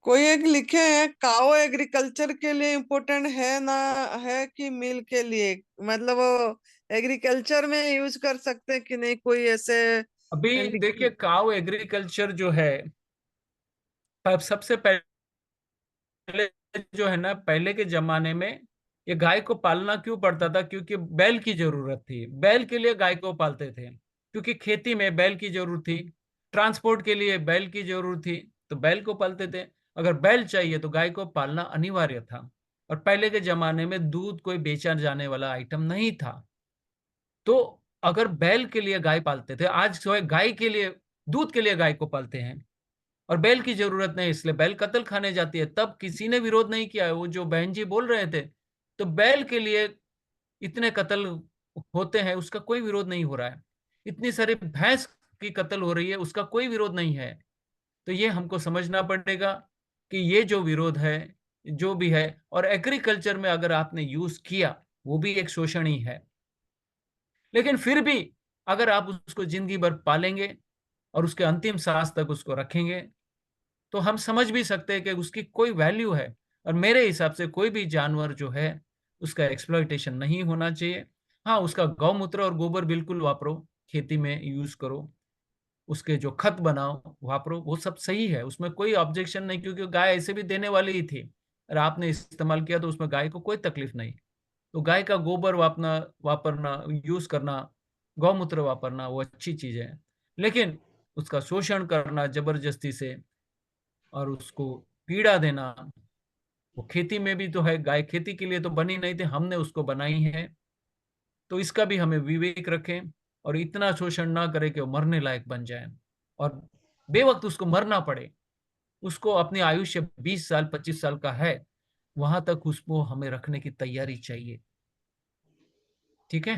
कोई एक लिखे हैं, काओ एग्रीकल्चर के लिए इम्पोर्टेंट है ना, है कि मिल के लिए, मतलब वो एग्रीकल्चर में यूज कर सकते हैं कि नहीं, कोई ऐसे अभी देखिए, काउ एग्रीकल्चर जो है, अब सबसे पहले जो है ना, पहले के जमाने में ये गाय को पालना क्यों पड़ता था? क्योंकि बैल की जरूरत थी, बैल के लिए गाय को पालते थे, क्योंकि खेती में बैल की जरूरत थी, ट्रांसपोर्ट के लिए बैल की जरूरत थी, तो बैल को पालते थे। अगर बैल चाहिए तो गाय को पालना अनिवार्य था। और पहले के जमाने में दूध कोई बेचा जाने वाला आइटम नहीं था, तो अगर बैल के लिए गाय पालते थे, आज जो है गाय के लिए, दूध के लिए गाय को पालते हैं और बैल की जरूरत नहीं, इसलिए बैल कत्ल खाने जाती है, तब किसी ने विरोध नहीं किया है। वो जो बहन जी बोल रहे थे, तो बैल के लिए इतने कत्ल होते हैं उसका कोई विरोध नहीं हो रहा है, इतनी सारी भैंस की कत्ल हो रही है उसका कोई विरोध नहीं है। तो ये हमको समझना पड़ेगा कि ये जो विरोध है जो भी है, और एग्रीकल्चर में अगर आपने यूज किया वो भी एक शोषण ही है। लेकिन फिर भी अगर आप उसको जिंदगी भर पालेंगे और उसके अंतिम सांस तक उसको रखेंगे, तो हम समझ भी सकते हैं कि उसकी कोई वैल्यू है। और मेरे हिसाब से कोई भी जानवर जो है उसका एक्सप्लॉइटेशन नहीं होना चाहिए। हाँ, उसका गौमूत्र और गोबर बिल्कुल वापरो, खेती में यूज करो, उसके जो खत बनाओ वापरो, वो सब सही है, उसमें कोई ऑब्जेक्शन नहीं, क्योंकि गाय ऐसे भी देने वाली ही थी, और आपने इस्तेमाल किया तो उसमें गाय को कोई तकलीफ नहीं। तो गाय का गोबर वापरना वापरना यूज करना, गौमूत्र वापरना वो अच्छी चीज है। लेकिन उसका शोषण करना जबरदस्ती से और उसको पीड़ा देना, वो खेती में भी तो है, गाय खेती के लिए तो बनी नहीं थी, हमने उसको बनाई है। तो इसका भी हमें विवेक रखें और इतना शोषण ना करें कि वो मरने लायक बन जाए और बेवक्त उसको मरना पड़े। उसको अपनी आयुष्य 20 साल 25 साल का है, वहां तक उसको हमें रखने की तैयारी चाहिए। ठीक है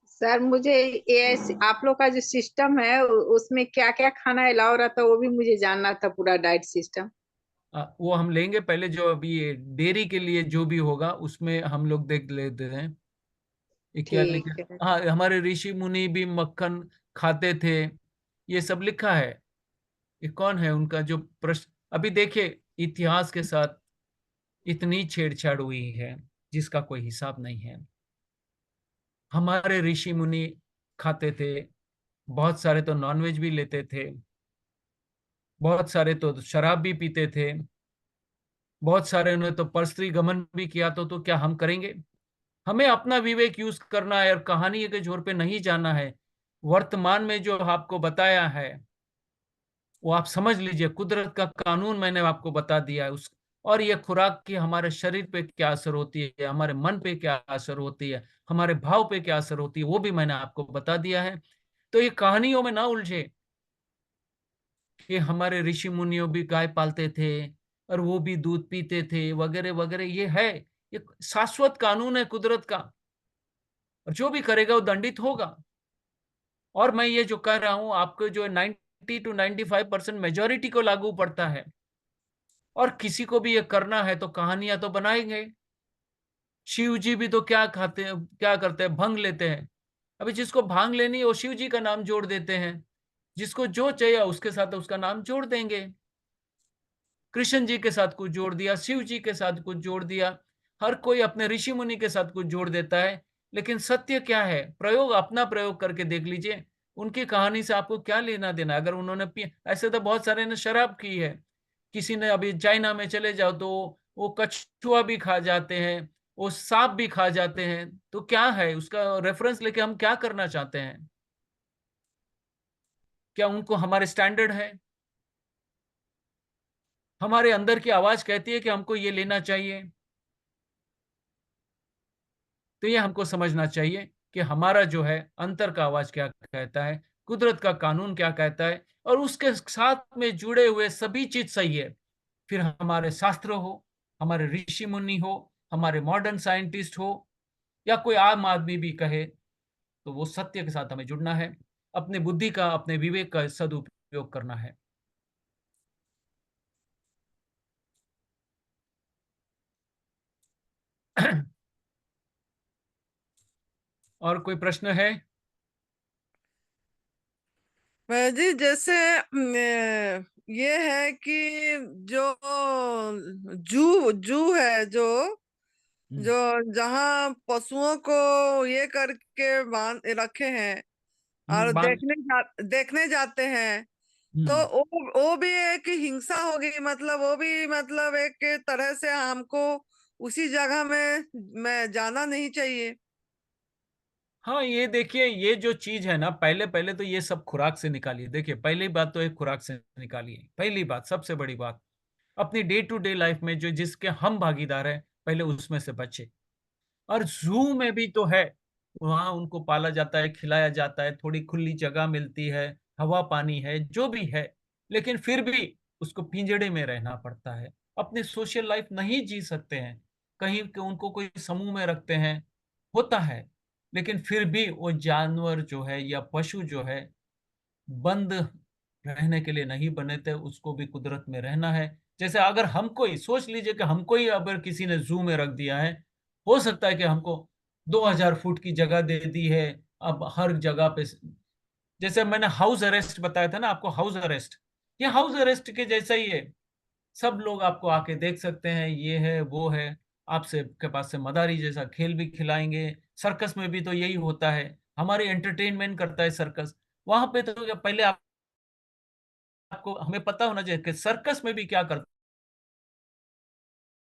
सर, मुझे ये आप लोग का जो सिस्टम है उसमें क्या क्या खाना अलाउ रहता है वो भी मुझे जानना था, पूरा डाइट सिस्टम। वो हम लेंगे पहले, जो अभी डेयरी के लिए जो भी होगा उसमें हम लोग देख लेते हैं। ये क्या लिखा ठीक है। है? हाँ, हमारे ऋषि मुनि भी मक्खन खाते थे, ये सब लिखा है। ये कौन है उनका जो प्रश्न? अभी देखिए, इतिहास के साथ इतनी छेड़छाड़ हुई है जिसका कोई हिसाब नहीं है। हमारे ऋषि मुनि खाते थे, बहुत सारे तो नॉनवेज भी लेते थे, बहुत सारे तो शराब भी पीते थे, बहुत सारे ने तो परस्त्री गमन भी किया। तो क्या हम करेंगे? हमें अपना विवेक यूज करना है और कहानी के जोर पे नहीं जाना है। वर्तमान में जो आपको बताया है वो आप समझ लीजिए, कुदरत का कानून मैंने आपको बता दिया है उस, और ये खुराक की हमारे शरीर पे क्या असर होती है, हमारे मन पे क्या असर होती है, हमारे भाव पे क्या असर होती है, वो भी मैंने आपको बता दिया है। तो ये कहानियों में ना उलझे कि हमारे ऋषि मुनियों भी गाय पालते थे और वो भी दूध पीते थे वगैरह वगैरह। ये है, ये शाश्वत कानून है कुदरत का, और जो भी करेगा वो दंडित होगा। और मैं ये जो कह रहा हूं आपको, जो 90 to 95% मेजोरिटी को लागू पड़ता है, और किसी को भी ये करना है तो कहानियां तो बनाएंगे। शिव जी भी तो क्या खाते हैं, क्या करते हैं, भंग लेते हैं। अभी जिसको भांग लेनी है वो शिव जी का नाम जोड़ देते हैं। जिसको जो चाहिए उसके साथ उसका नाम जोड़ देंगे। कृष्ण जी के साथ कुछ जोड़ दिया, शिव जी के साथ कुछ जोड़ दिया, हर कोई अपने ऋषि मुनि के साथ कुछ जोड़ देता है। लेकिन सत्य क्या है? प्रयोग, अपना प्रयोग करके देख लीजिए। उनकी कहानी से आपको क्या लेना देना? अगर उन्होंने ऐसे तो बहुत सारे ने शराब की है। किसी ने, अभी चाइना में चले जाओ तो वो कछुआ भी खा जाते हैं, वो सांप भी खा जाते हैं। तो क्या है उसका रेफरेंस लेके हम क्या करना चाहते हैं? क्या उनको हमारे स्टैंडर्ड है? हमारे अंदर की आवाज कहती है कि हमको ये लेना चाहिए। तो ये हमको समझना चाहिए कि हमारा जो है अंतर का आवाज क्या कहता है, कुदरत का कानून क्या कहता है, और उसके साथ में जुड़े हुए सभी चीज सही है। फिर हमारे शास्त्र हो, हमारे ऋषि मुनि हो, हमारे मॉडर्न साइंटिस्ट हो, या कोई आम आदमी भी कहे, तो वो सत्य के साथ हमें जुड़ना है, अपने बुद्धि का, अपने विवेक का सदुपयोग करना है। और कोई प्रश्न है? जी जैसे ये है कि जो जू जू है, जो जो जहाँ पशुओं को ये करके बांध रखे हैं और बांध। देखने जाते हैं, तो वो भी एक हिंसा होगी। मतलब वो भी मतलब एक तरह से हमको उसी जगह में मैं जाना नहीं चाहिए। हाँ, ये देखिए, ये जो चीज है ना, पहले पहले तो ये सब खुराक से निकालिए। देखिए, पहली बात तो एक खुराक से निकालिए, पहली बात, सबसे बड़ी बात। अपनी डे टू डे लाइफ में जो जिसके हम भागीदार हैं, पहले उसमें से बचे। और जू में भी तो है, वहां उनको पाला जाता है, खिलाया जाता है, थोड़ी खुली जगह मिलती है, हवा पानी है, जो भी है। लेकिन फिर भी उसको पिंजड़े में रहना पड़ता है, अपनी सोशल लाइफ नहीं जी सकते हैं। कहीं उनको कोई समूह में रखते हैं, होता है। लेकिन फिर भी वो जानवर जो है या पशु जो है, बंद रहने के लिए नहीं बने थे, उसको भी कुदरत में रहना है। जैसे अगर हमको ही सोच लीजिए कि हमको ही अगर किसी ने जू में रख दिया है, हो सकता है कि हमको 2000 फुट की जगह दे दी है। अब हर जगह पे, जैसे मैंने हाउस अरेस्ट बताया था ना आपको, हाउस अरेस्ट, ये हाउस अरेस्ट के जैसा ही है। सब लोग आपको आके देख सकते हैं, ये है वो है, आपसे के पास से मदारी जैसा खेल भी खिलाएंगे। सर्कस में भी तो यही होता है, हमारी एंटरटेनमेंट करता है सर्कस। वहां पे तो पहले आपको, हमें पता होना चाहिए कि सर्कस में भी क्या करते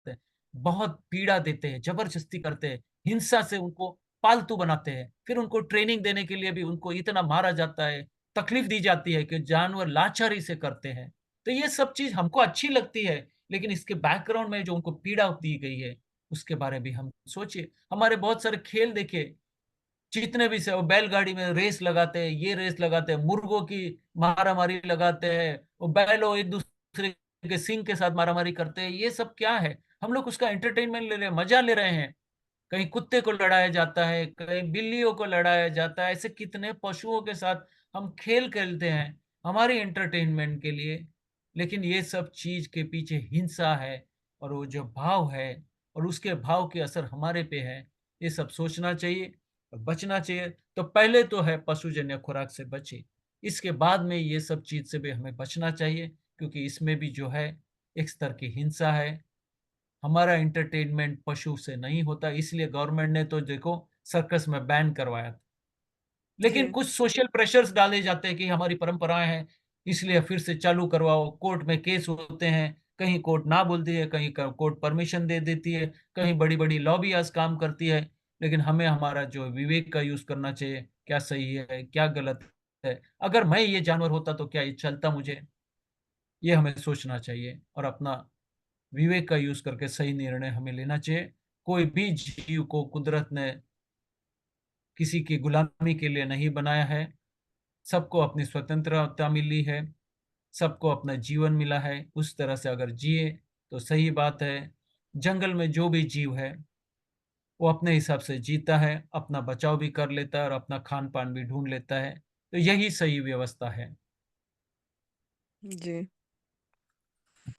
हैं। बहुत पीड़ा देते हैं, जबरदस्ती करते हैं, हिंसा से उनको पालतू बनाते हैं, फिर उनको ट्रेनिंग देने के लिए भी उनको इतना मारा जाता है, तकलीफ दी जाती है कि जानवर लाचारी से करते हैं। तो ये सब चीज हमको अच्छी लगती है, लेकिन इसके बैकग्राउंड में जो उनको पीड़ा दी गई है, उसके बारे में हम सोचिए। हमारे बहुत सारे खेल देखिए, जितने भी से, वो बैलगाड़ी में रेस लगाते हैं, ये रेस लगाते हैं, मुर्गों की मारामारी लगाते हैं, वो बैलों एक दूसरे के सिंग के साथ मारामारी करते हैं। ये सब क्या है? हम लोग उसका एंटरटेनमेंट ले रहे हैं, मजा ले रहे हैं। कहीं कुत्ते को लड़ाया जाता है, कहीं बिल्लियों को लड़ाया जाता है, ऐसे कितने पशुओं के साथ हम खेल खेलते हैं हमारी एंटरटेनमेंट के लिए। लेकिन ये सब चीज के पीछे हिंसा है, और वो जो भाव है, और उसके भाव के असर हमारे पे है। ये सब सोचना चाहिए और बचना चाहिए। तो पहले तो है पशुजन्य खुराक से बचे, इसके बाद में ये सब चीज से भी हमें बचना चाहिए, क्योंकि इसमें भी जो है एक स्तर की हिंसा है। हमारा एंटरटेनमेंट पशु से नहीं होता, इसलिए गवर्नमेंट ने तो देखो सर्कस में बैन करवाया था। लेकिन जी कुछ सोशल प्रेशर्स डाले जाते हैं कि हमारी परंपराएं हैं, इसलिए फिर से चालू करवाओ। कोर्ट में केस होते हैं, कहीं कोर्ट ना बोलती है, कहीं कोर्ट परमिशन दे देती है, कहीं बड़ी बड़ी लॉबीज काम करती है। लेकिन हमें हमारा जो विवेक का यूज करना चाहिए, क्या सही है क्या गलत है, अगर मैं ये जानवर होता तो क्या ये चलता मुझे, ये हमें सोचना चाहिए। और अपना विवेक का यूज करके सही निर्णय हमें लेना चाहिए। कोई भी जीव को कुदरत ने किसी की गुलामी के लिए नहीं बनाया है, सबको अपनी स्वतंत्रता मिली है, सबको अपना जीवन मिला है। उस तरह से अगर जिए तो सही बात है। जंगल में जो भी जीव है, वो अपने हिसाब से जीता है, अपना बचाव भी कर लेता है और अपना खान पान भी ढूंढ लेता है। तो यही सही व्यवस्था है। जी।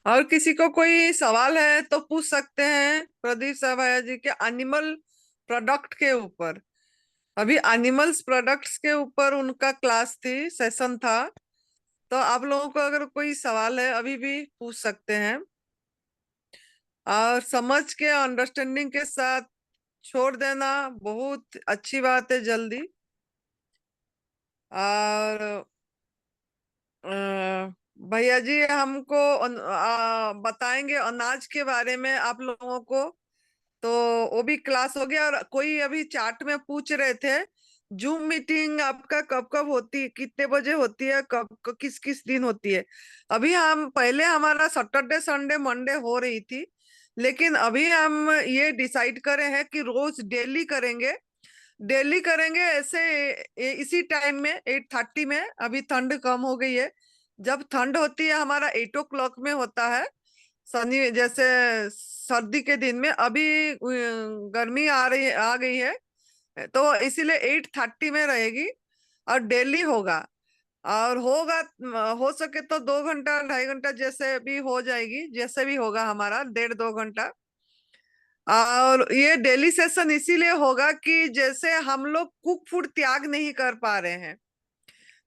और किसी को कोई सवाल है तो पूछ सकते हैं प्रदीप साहब भैया जी के एनिमल प्रोडक्ट के ऊपर। अभी एनिमल्स प्रोडक्ट्स के ऊपर उनका क्लास थी, सेशन था। तो आप लोगों को अगर कोई सवाल है अभी भी पूछ सकते हैं, और समझ के अंडरस्टैंडिंग के साथ छोड़ देना बहुत अच्छी बात है जल्दी। और भैया जी हमको बताएंगे अनाज के बारे में आप लोगों को, तो वो भी क्लास हो गया। और कोई अभी चैट में पूछ रहे थे जूम मीटिंग आपका कब कब होती, कितने बजे होती है, किस किस दिन होती है। अभी हम पहले हमारा सैटरडे संडे मंडे हो रही थी, लेकिन अभी हम ये डिसाइड करे हैं कि रोज डेली करेंगे। डेली करेंगे ऐसे इसी टाइम में 8:30 में। अभी ठंड कम हो गई है, जब ठंड होती है हमारा 8 o'clock में होता है शनि, जैसे सर्दी के दिन में। अभी गर्मी आ गई है, तो इसीलिए 8:30 में रहेगी और डेली होगा। और होगा हो सके तो 2 घंटा 2.5 घंटा जैसे भी हो जाएगी, जैसे भी होगा हमारा 1.5-2 घंटा। और ये डेली सेशन इसीलिए होगा कि जैसे हम लोग कुक फूड त्याग नहीं कर पा रहे हैं,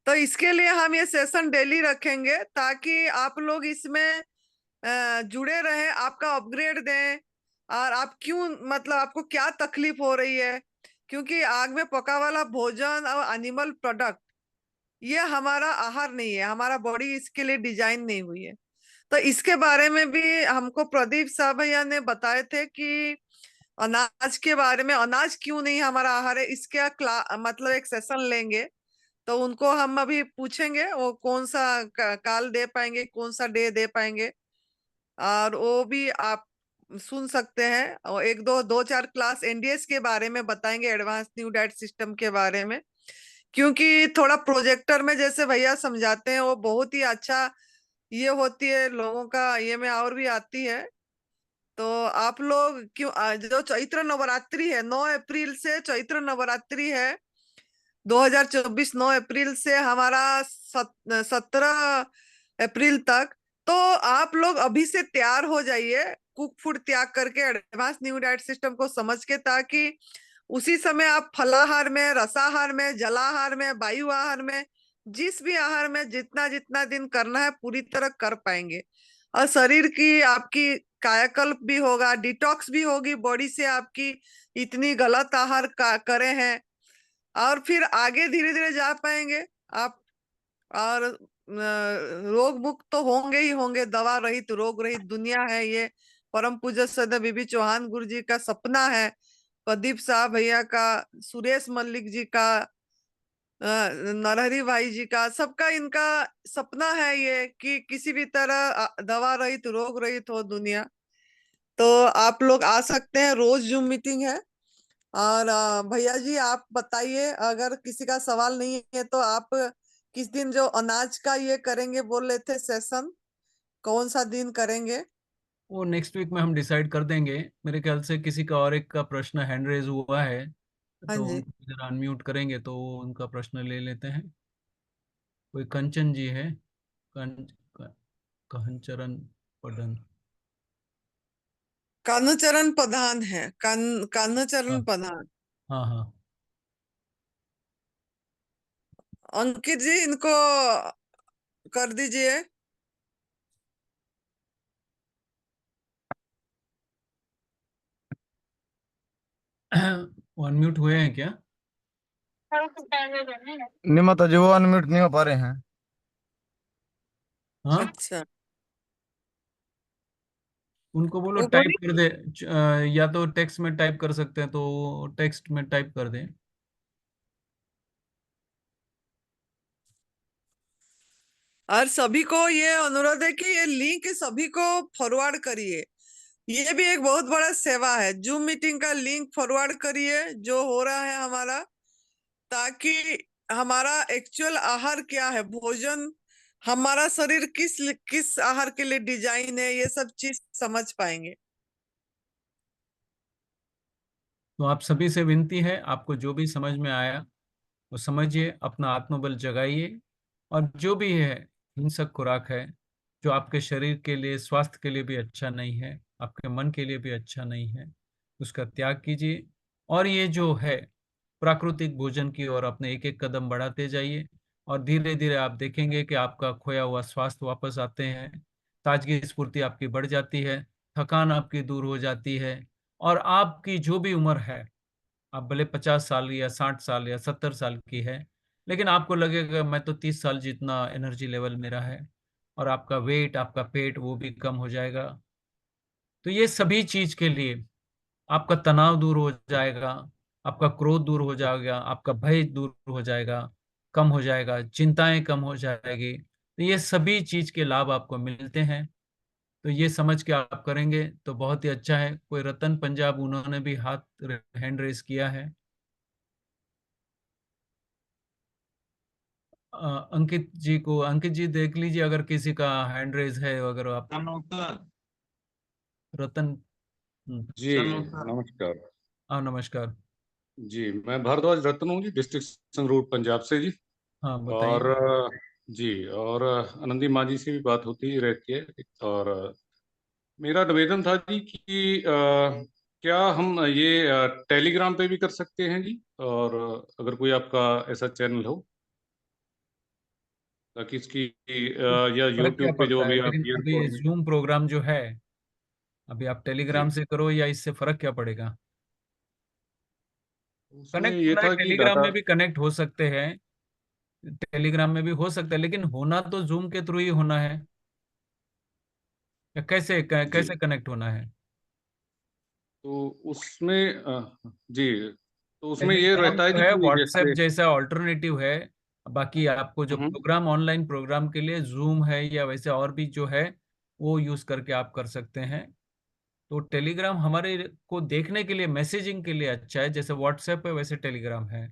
तो इसके लिए हम ये सेशन डेली रखेंगे ताकि आप लोग इसमें जुड़े रहे, आपका अपग्रेड दें। और आप क्यों, मतलब आपको क्या तकलीफ हो रही है, क्योंकि आग में पका वाला भोजन और एनिमल प्रोडक्ट ये हमारा आहार नहीं है, हमारा बॉडी इसके लिए डिजाइन नहीं हुई है। तो इसके बारे में भी हमको प्रदीप साहब भैया ने बताए थे कि अनाज के बारे में, अनाज क्यों नहीं हमारा आहार है, इसका मतलब एक सेशन लेंगे। तो उनको हम अभी पूछेंगे वो कौन सा काल दे पाएंगे, कौन सा डे दे पाएंगे, और वो भी आप सुन सकते हैं। और एक दो चार क्लास एनडीएस के बारे में बताएंगे, एडवांस न्यू डाइट सिस्टम के बारे में। क्योंकि थोड़ा प्रोजेक्टर में जैसे भैया समझाते हैं वो बहुत ही अच्छा ये होती है, लोगों का ये में और भी आती है। तो आप लोग क्यों जो चैत्र नवरात्रि है 9 अप्रैल से चैत्र नवरात्रि है 2024, 9 अप्रैल से हमारा 17 अप्रैल तक। तो आप लोग अभी से तैयार हो जाइए कुक फूड त्याग करके एडवांस न्यू डाइट सिस्टम को समझ के, ताकि उसी समय आप फलाहार में, रसाहार में, जलाहार में, वायु आहार में, जिस भी आहार में जितना जितना दिन करना है पूरी तरह कर पाएंगे। और शरीर की आपकी कायाकल्प भी होगा, डिटॉक्स भी होगी बॉडी से, आपकी इतनी गलत आहार करे हैं। और फिर आगे धीरे धीरे जा पाएंगे आप। और रोग मुक्त तो होंगे ही होंगे, दवा रहित रोग रहित दुनिया है ये परम पूज्य सदैव बीबी चौहान गुरु जी का सपना है, प्रदीप साहब भैया का, सुरेश मल्लिक जी का, नरहरी भाई जी का, सबका इनका सपना है ये कि किसी भी तरह दवा रहित रोग रहित हो दुनिया। तो आप लोग आ सकते हैं, रोज जूम मीटिंग है। और भैया जी आप बताइए, अगर किसी का सवाल नहीं है तो आप किस दिन जो अनाज का ये करेंगे बोल रहे थे सेशन, कौन सा दिन करेंगे? वो नेक्स्ट वीक में हम डिसाइड कर देंगे। मेरे ख्याल से किसी का और एक का प्रश्न हैंड रेज हुआ है, हाँ तो जी। उनको जरा अनम्यूट करेंगे तो उनका प्रश्न ले लेते हैं। कोई कंचन जी है, कहनचरण पडन। कान्हचरण प्रधान है, हाँ कान्हचरण प्रधान। हाँ हाँ। अंकित जी इनको कर दीजिए। वो अनम्यूट हुए हैं क्या? नहीं माता जी, वो अनम्यूट नहीं हो पा रहे हैं। हाँ, अच्छा, उनको बोलो वो टाइप बोली कर दे। या तो टेक्स्ट में टाइप कर सकते हैं तो टेक्स्ट में टाइप कर दें। और सभी को ये अनुरोध है कि ये लिंक सभी को फॉरवर्ड करिए। ये भी एक बहुत बड़ा सेवा है, जूम मीटिंग का लिंक फॉरवर्ड करिए जो हो रहा है हमारा, ताकि हमारा एक्चुअल आहार क्या है, भोजन, हमारा शरीर किस किस आहार के लिए डिजाइन है, ये सब चीज समझ पाएंगे। तो आप सभी से विनती है, आपको जो भी समझ में आया वो समझिए, अपना आत्मबल जगाइए। और जो भी है हिंसक खुराक है, जो आपके शरीर के लिए, स्वास्थ्य के लिए भी अच्छा नहीं है, आपके मन के लिए भी अच्छा नहीं है, उसका त्याग कीजिए। और ये जो है प्राकृतिक भोजन की ओर अपने एक एक कदम बढ़ाते जाइए। और धीरे धीरे आप देखेंगे कि आपका खोया हुआ स्वास्थ्य वापस आते हैं, ताजगी स्फूर्ति आपकी बढ़ जाती है, थकान आपकी दूर हो जाती है, और आपकी जो भी उम्र है, आप भले 50 साल या 60 साल या 70 साल की है, लेकिन आपको लगेगा मैं तो 30 साल जितना एनर्जी लेवल मेरा है, और आपका वेट, आपका पेट वो भी कम हो जाएगा। तो ये सभी चीज़ के लिए आपका तनाव दूर हो जाएगा, आपका क्रोध दूर हो जाएगा, आपका भय दूर हो जाएगा, कम हो जाएगा, चिंताएँ कम हो जाएगी। तो ये सभी चीज़ के लाभ आपको मिलते हैं। तो ये समझ के आप करेंगे तो बहुत ही अच्छा है। कोई रतन पंजाब, उन्होंने भी हैंड रेज़ किया है। अंकित जी देख लीजिए अगर किसी का हैंड रेज़ है, अगर आप रतन। जी नमस्कार। हाँ, नमस्कार। जी मैं भारद्वाज रतन हूँ जी, डिस्ट्रिक्ट संगरूर पंजाब से जी। हाँ, बताइए। और जी, और आनंदी माँ जी से भी बात होती ही रहती है। और मेरा निवेदन था जी कि क्या हम ये टेलीग्राम पे भी कर सकते हैं जी, और अगर कोई आपका ऐसा चैनल हो ताकि इसकी या फर्क क्या यूट्यूब पे जो पड़ता है? भी आप लेकिन ये अभी जूम प्रोग्राम जो है, अभी आप जी, टेलीग्राम से करो या इससे फर्क क्या पड़ेगा? उसमें कनेक्ट ये होना है, था कि टेलीग्राम डाटा। में भी कनेक्ट हो सकते हैं, टेलीग्राम में भी हो सकता है, लेकिन होना तो जूम के थ्रू ही होना है। या जी, कैसे कनेक्ट होना है? तो उसमें जी, तो उसमें ये टेलीग्राम रहता है जो जी है कि व्हाट्सएप जैसे जैसा ऑल्टरनेटिव है। बाकी आपको जो हम्म, प्रोग्राम, ऑनलाइन प्रोग्राम के लिए जूम है या वैसे और भी जो है, वो यूज करके आप कर सकते हैं। तो टेलीग्राम हमारे को देखने के लिए, मैसेजिंग के लिए अच्छा है, जैसे व्हाट्सएप है वैसे टेलीग्राम है।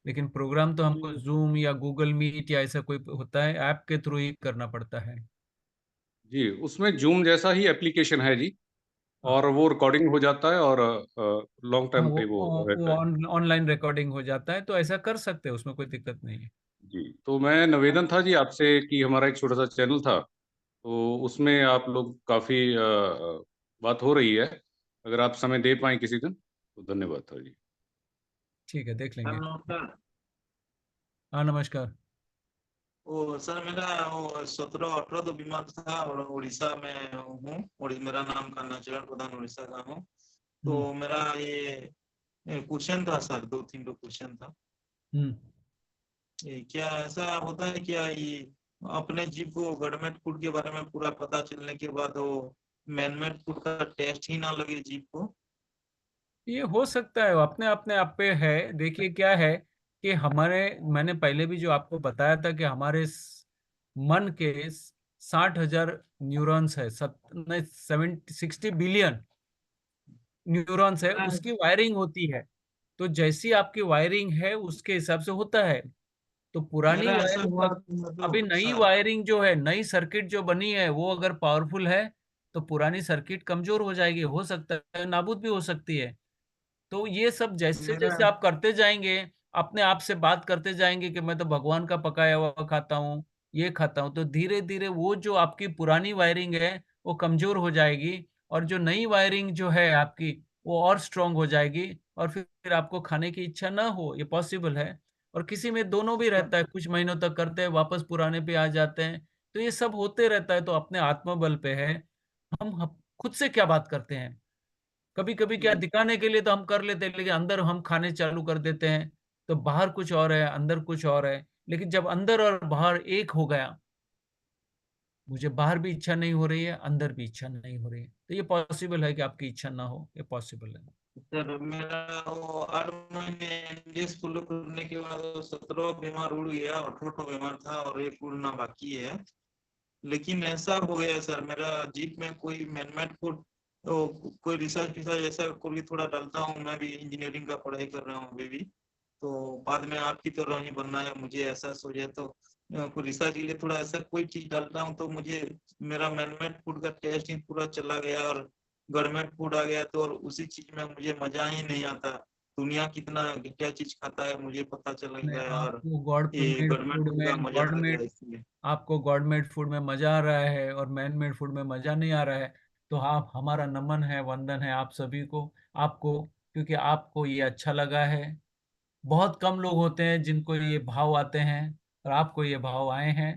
लेकिन प्रोग्राम तो हमको जी, जूम या गूगल मीट या ऐसा कोई होता है, ऐप के थ्रू ही करना पड़ता है। जी, उसमें जूम जैसा ही एप्लीकेशन है जी, हाँ। और वो रिकॉर्डिंग हो जाता है, और लॉन्ग हाँ, टाइम पे वो रहता है। ऑनलाइन रिकॉर्डिंग हो जाता है, तो ऐसा कर सकते हैं, उसमें कोई दिक्कत नहीं है। जी, तो मैं निवेदन था जी आपसे कि हमारा एक छोटा सा चैनल था, तो उसमें आप लोग काफ़ी बात हो रही है। अगर आप समय दे पाएँ किसी दिन तो धन्यवाद था जी। ठीक है, देख सर लेंगे। नमस्कार। हाँ, नमस्कार। वो सर मेरा वो 17-18 तो बीमार था और उड़ीसा में हूँ। मेरा नाम कर्णाचल प्रधान उड़ीसा का हूँ। हम्म। तो मेरा ये क्वेश्चन था सर, 2-3 क्वेश्चन था। हम्म। ये क्या ऐसा होता है क्या, ये अपने जीव को गवर्नमेंट फूड के बारे में पूरा पता चलने के बाद वो मैनमेड फूड का टेस्ट ही ना लगे जीव को? ये हो सकता है, अपने अपने आप पे है। देखिए क्या है कि हमारे, मैंने पहले भी जो आपको बताया था कि हमारे मन के 60,000 न्यूरॉन्स है, 60 बिलियन न्यूरॉन्स है, उसकी वायरिंग होती है। तो जैसी आपकी वायरिंग है उसके हिसाब से होता है। तो पुरानी मेरा ऐसा वायरिंग, हुआ अभी मतलब नई सर। वायरिंग जो है, नई सर्किट जो बनी है, वो अगर पावरफुल है तो पुरानी सर्किट कमजोर हो जाएगी, हो सकता है नाबूद भी हो सकती है। तो ये सब जैसे मेरा जैसे आप करते जाएंगे, अपने आप से बात करते जाएंगे कि मैं तो भगवान का पकाया हुआ खाता हूँ, ये खाता हूँ, तो धीरे धीरे वो जो आपकी पुरानी वायरिंग है वो कमजोर हो जाएगी, और जो नई वायरिंग जो है आपकी, वो और स्ट्रांग हो जाएगी, और फिर आपको खाने की इच्छा ना हो, ये पॉसिबल है। और किसी में दोनों भी रहता है, कुछ महीनों तक करते हैं, वापस पुराने पे आ जाते हैं। तो ये सब होते रहता है, तो अपने आत्मबल पे है। हम खुद से क्या बात करते हैं, कभी कभी क्या दिखाने के लिए तो हम कर लेते हैं, लेकिन अंदर हम खाने चालू कर देते हैं। तो बाहर कुछ और है, अंदर कुछ और है। लेकिन जब अंदर और बाहर एक हो गया, मुझे बाहर भी इच्छा नहीं हो रही है, अंदर भी इच्छा नहीं हो रही है, तो ये पॉसिबल है कि आपकी इच्छा ना हो, ये पॉसिबल है। सर मेरा वो 8 महीने एमडीएस फॉलो करने के बाद 17 बीमार उड़ गया, 18 बीमार था और एक उड़ना बाकी है। लेकिन ऐसा हो गया सर, मेरा जीप में कोई मैनमेड फूड तो कोई रिसर्च विसर्च ऐसा कोई थोड़ा डालता हूँ। मैं भी इंजीनियरिंग का पढ़ाई कर रहा हूँ अभी भी। तो बाद में आपकी तरह ही बनना है मुझे, ऐसा सोचे तो कोई रिसर्च के लिए थोड़ा ऐसा कोई चीज डालता हूँ तो मुझे मेरा मैनमेड फूड का टेस्ट ही पूरा चला गया और गवर्नमेंट फूड आ गया। तो और उसी चीज में मुझे मजा ही नहीं आता। दुनिया कितना क्या चीज खाता है मुझे पता चल नहीं, गया और आपको गॉड ये मेड गवर्नमेंट फूड फूड का में मजा गॉड आ गया मेड इसलिए। आपको गॉड मेड फूड में मजा आ रहा है और मैन मेड फूड में मजा नहीं आ रहा है, तो आप, हमारा नमन है, वंदन है आप सभी को, आपको, क्योंकि आपको ये अच्छा लगा है। बहुत कम लोग होते हैं जिनको ये भाव आते हैं। और आपको ये भाव आए हैं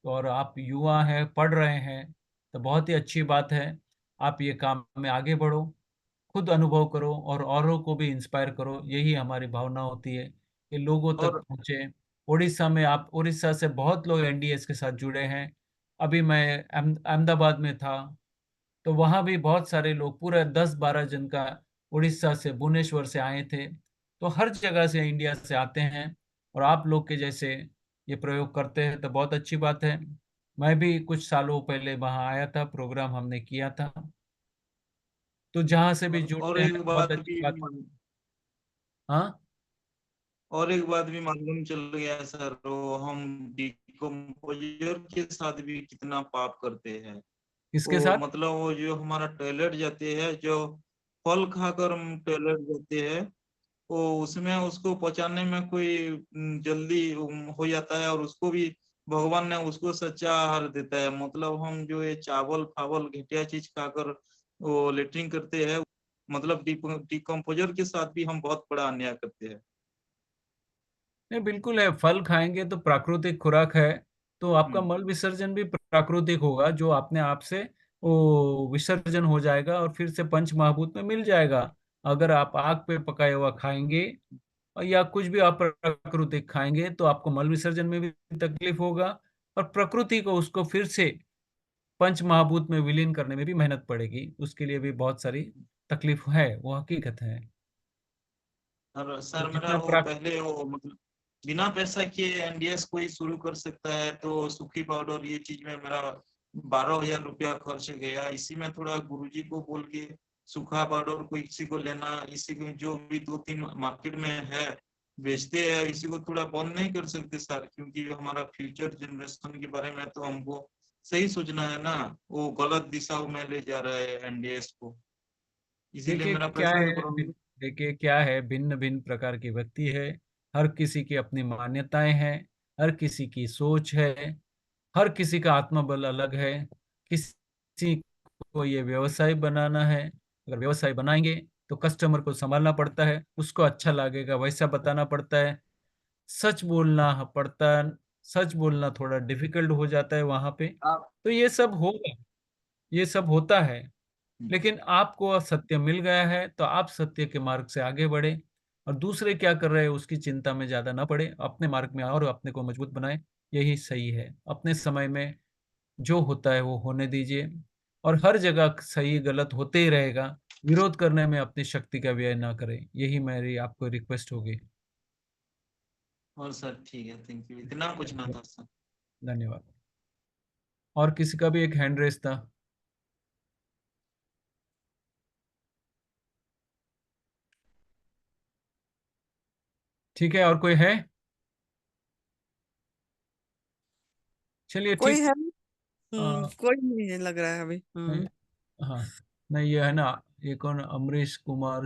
और आप युवा हैं, पढ़ रहे हैं, तो बहुत ही अच्छी बात है। आप ये काम में आगे बढ़ो, खुद अनुभव करो और औरों को भी इंस्पायर करो। यही हमारी भावना होती है कि लोगों तक और पहुँचे। उड़ीसा में आप, उड़ीसा से बहुत लोग एनडीएस के साथ जुड़े हैं। अभी मैं अहमदाबाद में था, तो वहाँ भी बहुत सारे लोग, पूरा 10-12 जन का उड़ीसा से, भुवनेश्वर से आए थे। तो हर जगह से, इंडिया से आते हैं और आप लोग के जैसे ये प्रयोग करते हैं, तो बहुत अच्छी बात है। मैं भी कुछ सालों पहले वहाँ आया था, प्रोग्राम हमने किया था। तो जहाँ से भी और जुड़ते हैं, एक बहुत बात अच्छी भी बात। हाँ, और एक बात भी मालूम चल गया सर, वो हम डिकम्पोजर के साथ भी कितना पाप करते हैं। किसके वो साथ? मतलब वो जो हमारा टॉयलेट जाते हैं, जो फल खाकर हम टॉयलेट जाते हैं, वो उसमें उसको पचाने में कोई जल्दी हो जाता है, और उसको भी भगवान ने उसको सच्चा आहार देता है। मतलब हम जो ये चावल फावल घटिया चीज खाकर वो लेटरिन करते हैं, मतलब डिकम्पोजर के साथ भी हम बहुत बड़ा अन्याय करते हैं। नहीं, बिल्कुल है। फल खाएंगे तो प्राकृतिक खुराक है, तो आपका हम्म। मल विसर्जन भी प्राकृतिक होगा, जो अपने आप से वो विसर्जन हो जाएगा और फिर से पंच महाभूत में मिल जाएगा। अगर आप आग पे पकाया हुआ खाएंगे और या कुछ भी अप्राकृतिक खाएंगे, तो आपको मल विसर्जन में भी तकलीफ होगा और प्रकृति को उसको फिर से पंच महाभूत में विलीन करने में भी मेहनत पड़ेगी। उसके लिए भी बहुत सारी तकलीफ है, वो हकीकत है। और तो सर मेरा जितना वो पहले वो मतलब बिना पैसा के एनडीएस कोई शुरू कर सकता है, तो सूखी पाउडर ये चीज में मेरा 12,000 रुपया खर्च गया। इसी में थोड़ा गुरुजी को बोल के सूखा पाउडर को किसी को लेना, इसी को जो भी 2-3 मार्केट में है बेचते हैं, इसी को थोड़ा बंद नहीं कर सकते सर? क्योंकि हमारा फ्यूचर जनरेशन के बारे में तो हमको सही सोचना है ना। वो गलत दिशा में ले जा रहा है एनडीएस को, इसीलिए देखिए मेरा क्या पैसा है, देखिए क्या है, भिन्न भिन्न प्रकार की व्यक्ति है। हर किसी की अपनी मान्यताएं हैं, हर किसी की सोच है, हर किसी का आत्मबल अलग है। किसी को ये व्यवसाय बनाना है, अगर व्यवसाय बनाएंगे तो कस्टमर को संभालना पड़ता है, उसको अच्छा लगेगा वैसा बताना पड़ता है, सच बोलना पड़ता है। सच बोलना थोड़ा डिफिकल्ट हो जाता है वहां पे। आप तो ये सब होगा, ये सब होता है। लेकिन आपको सत्य मिल गया है, तो आप सत्य के मार्ग से आगे बढ़े और दूसरे क्या कर रहे हैं उसकी चिंता में ज्यादा ना पड़े, अपने मार्ग में और अपने को मजबूत बनाए। यही सही है। अपने समय में जो होता है वो होने दीजिए, और हर जगह सही गलत होते ही रहेगा। विरोध करने में अपनी शक्ति का व्यय ना करें, यही मेरी आपको रिक्वेस्ट होगी। और सर ठीक है, थैंक यू, इतना पूछना था सर। धन्यवाद। और किसी का भी एक हैंड रेस था? ठीक है, और कोई है? चलिए कोई ठीक। है? अ, कोई नहीं है लग रहा है अभी। नहीं, हाँ, नहीं, ये है ना, ये कौन, अमरीश कुमार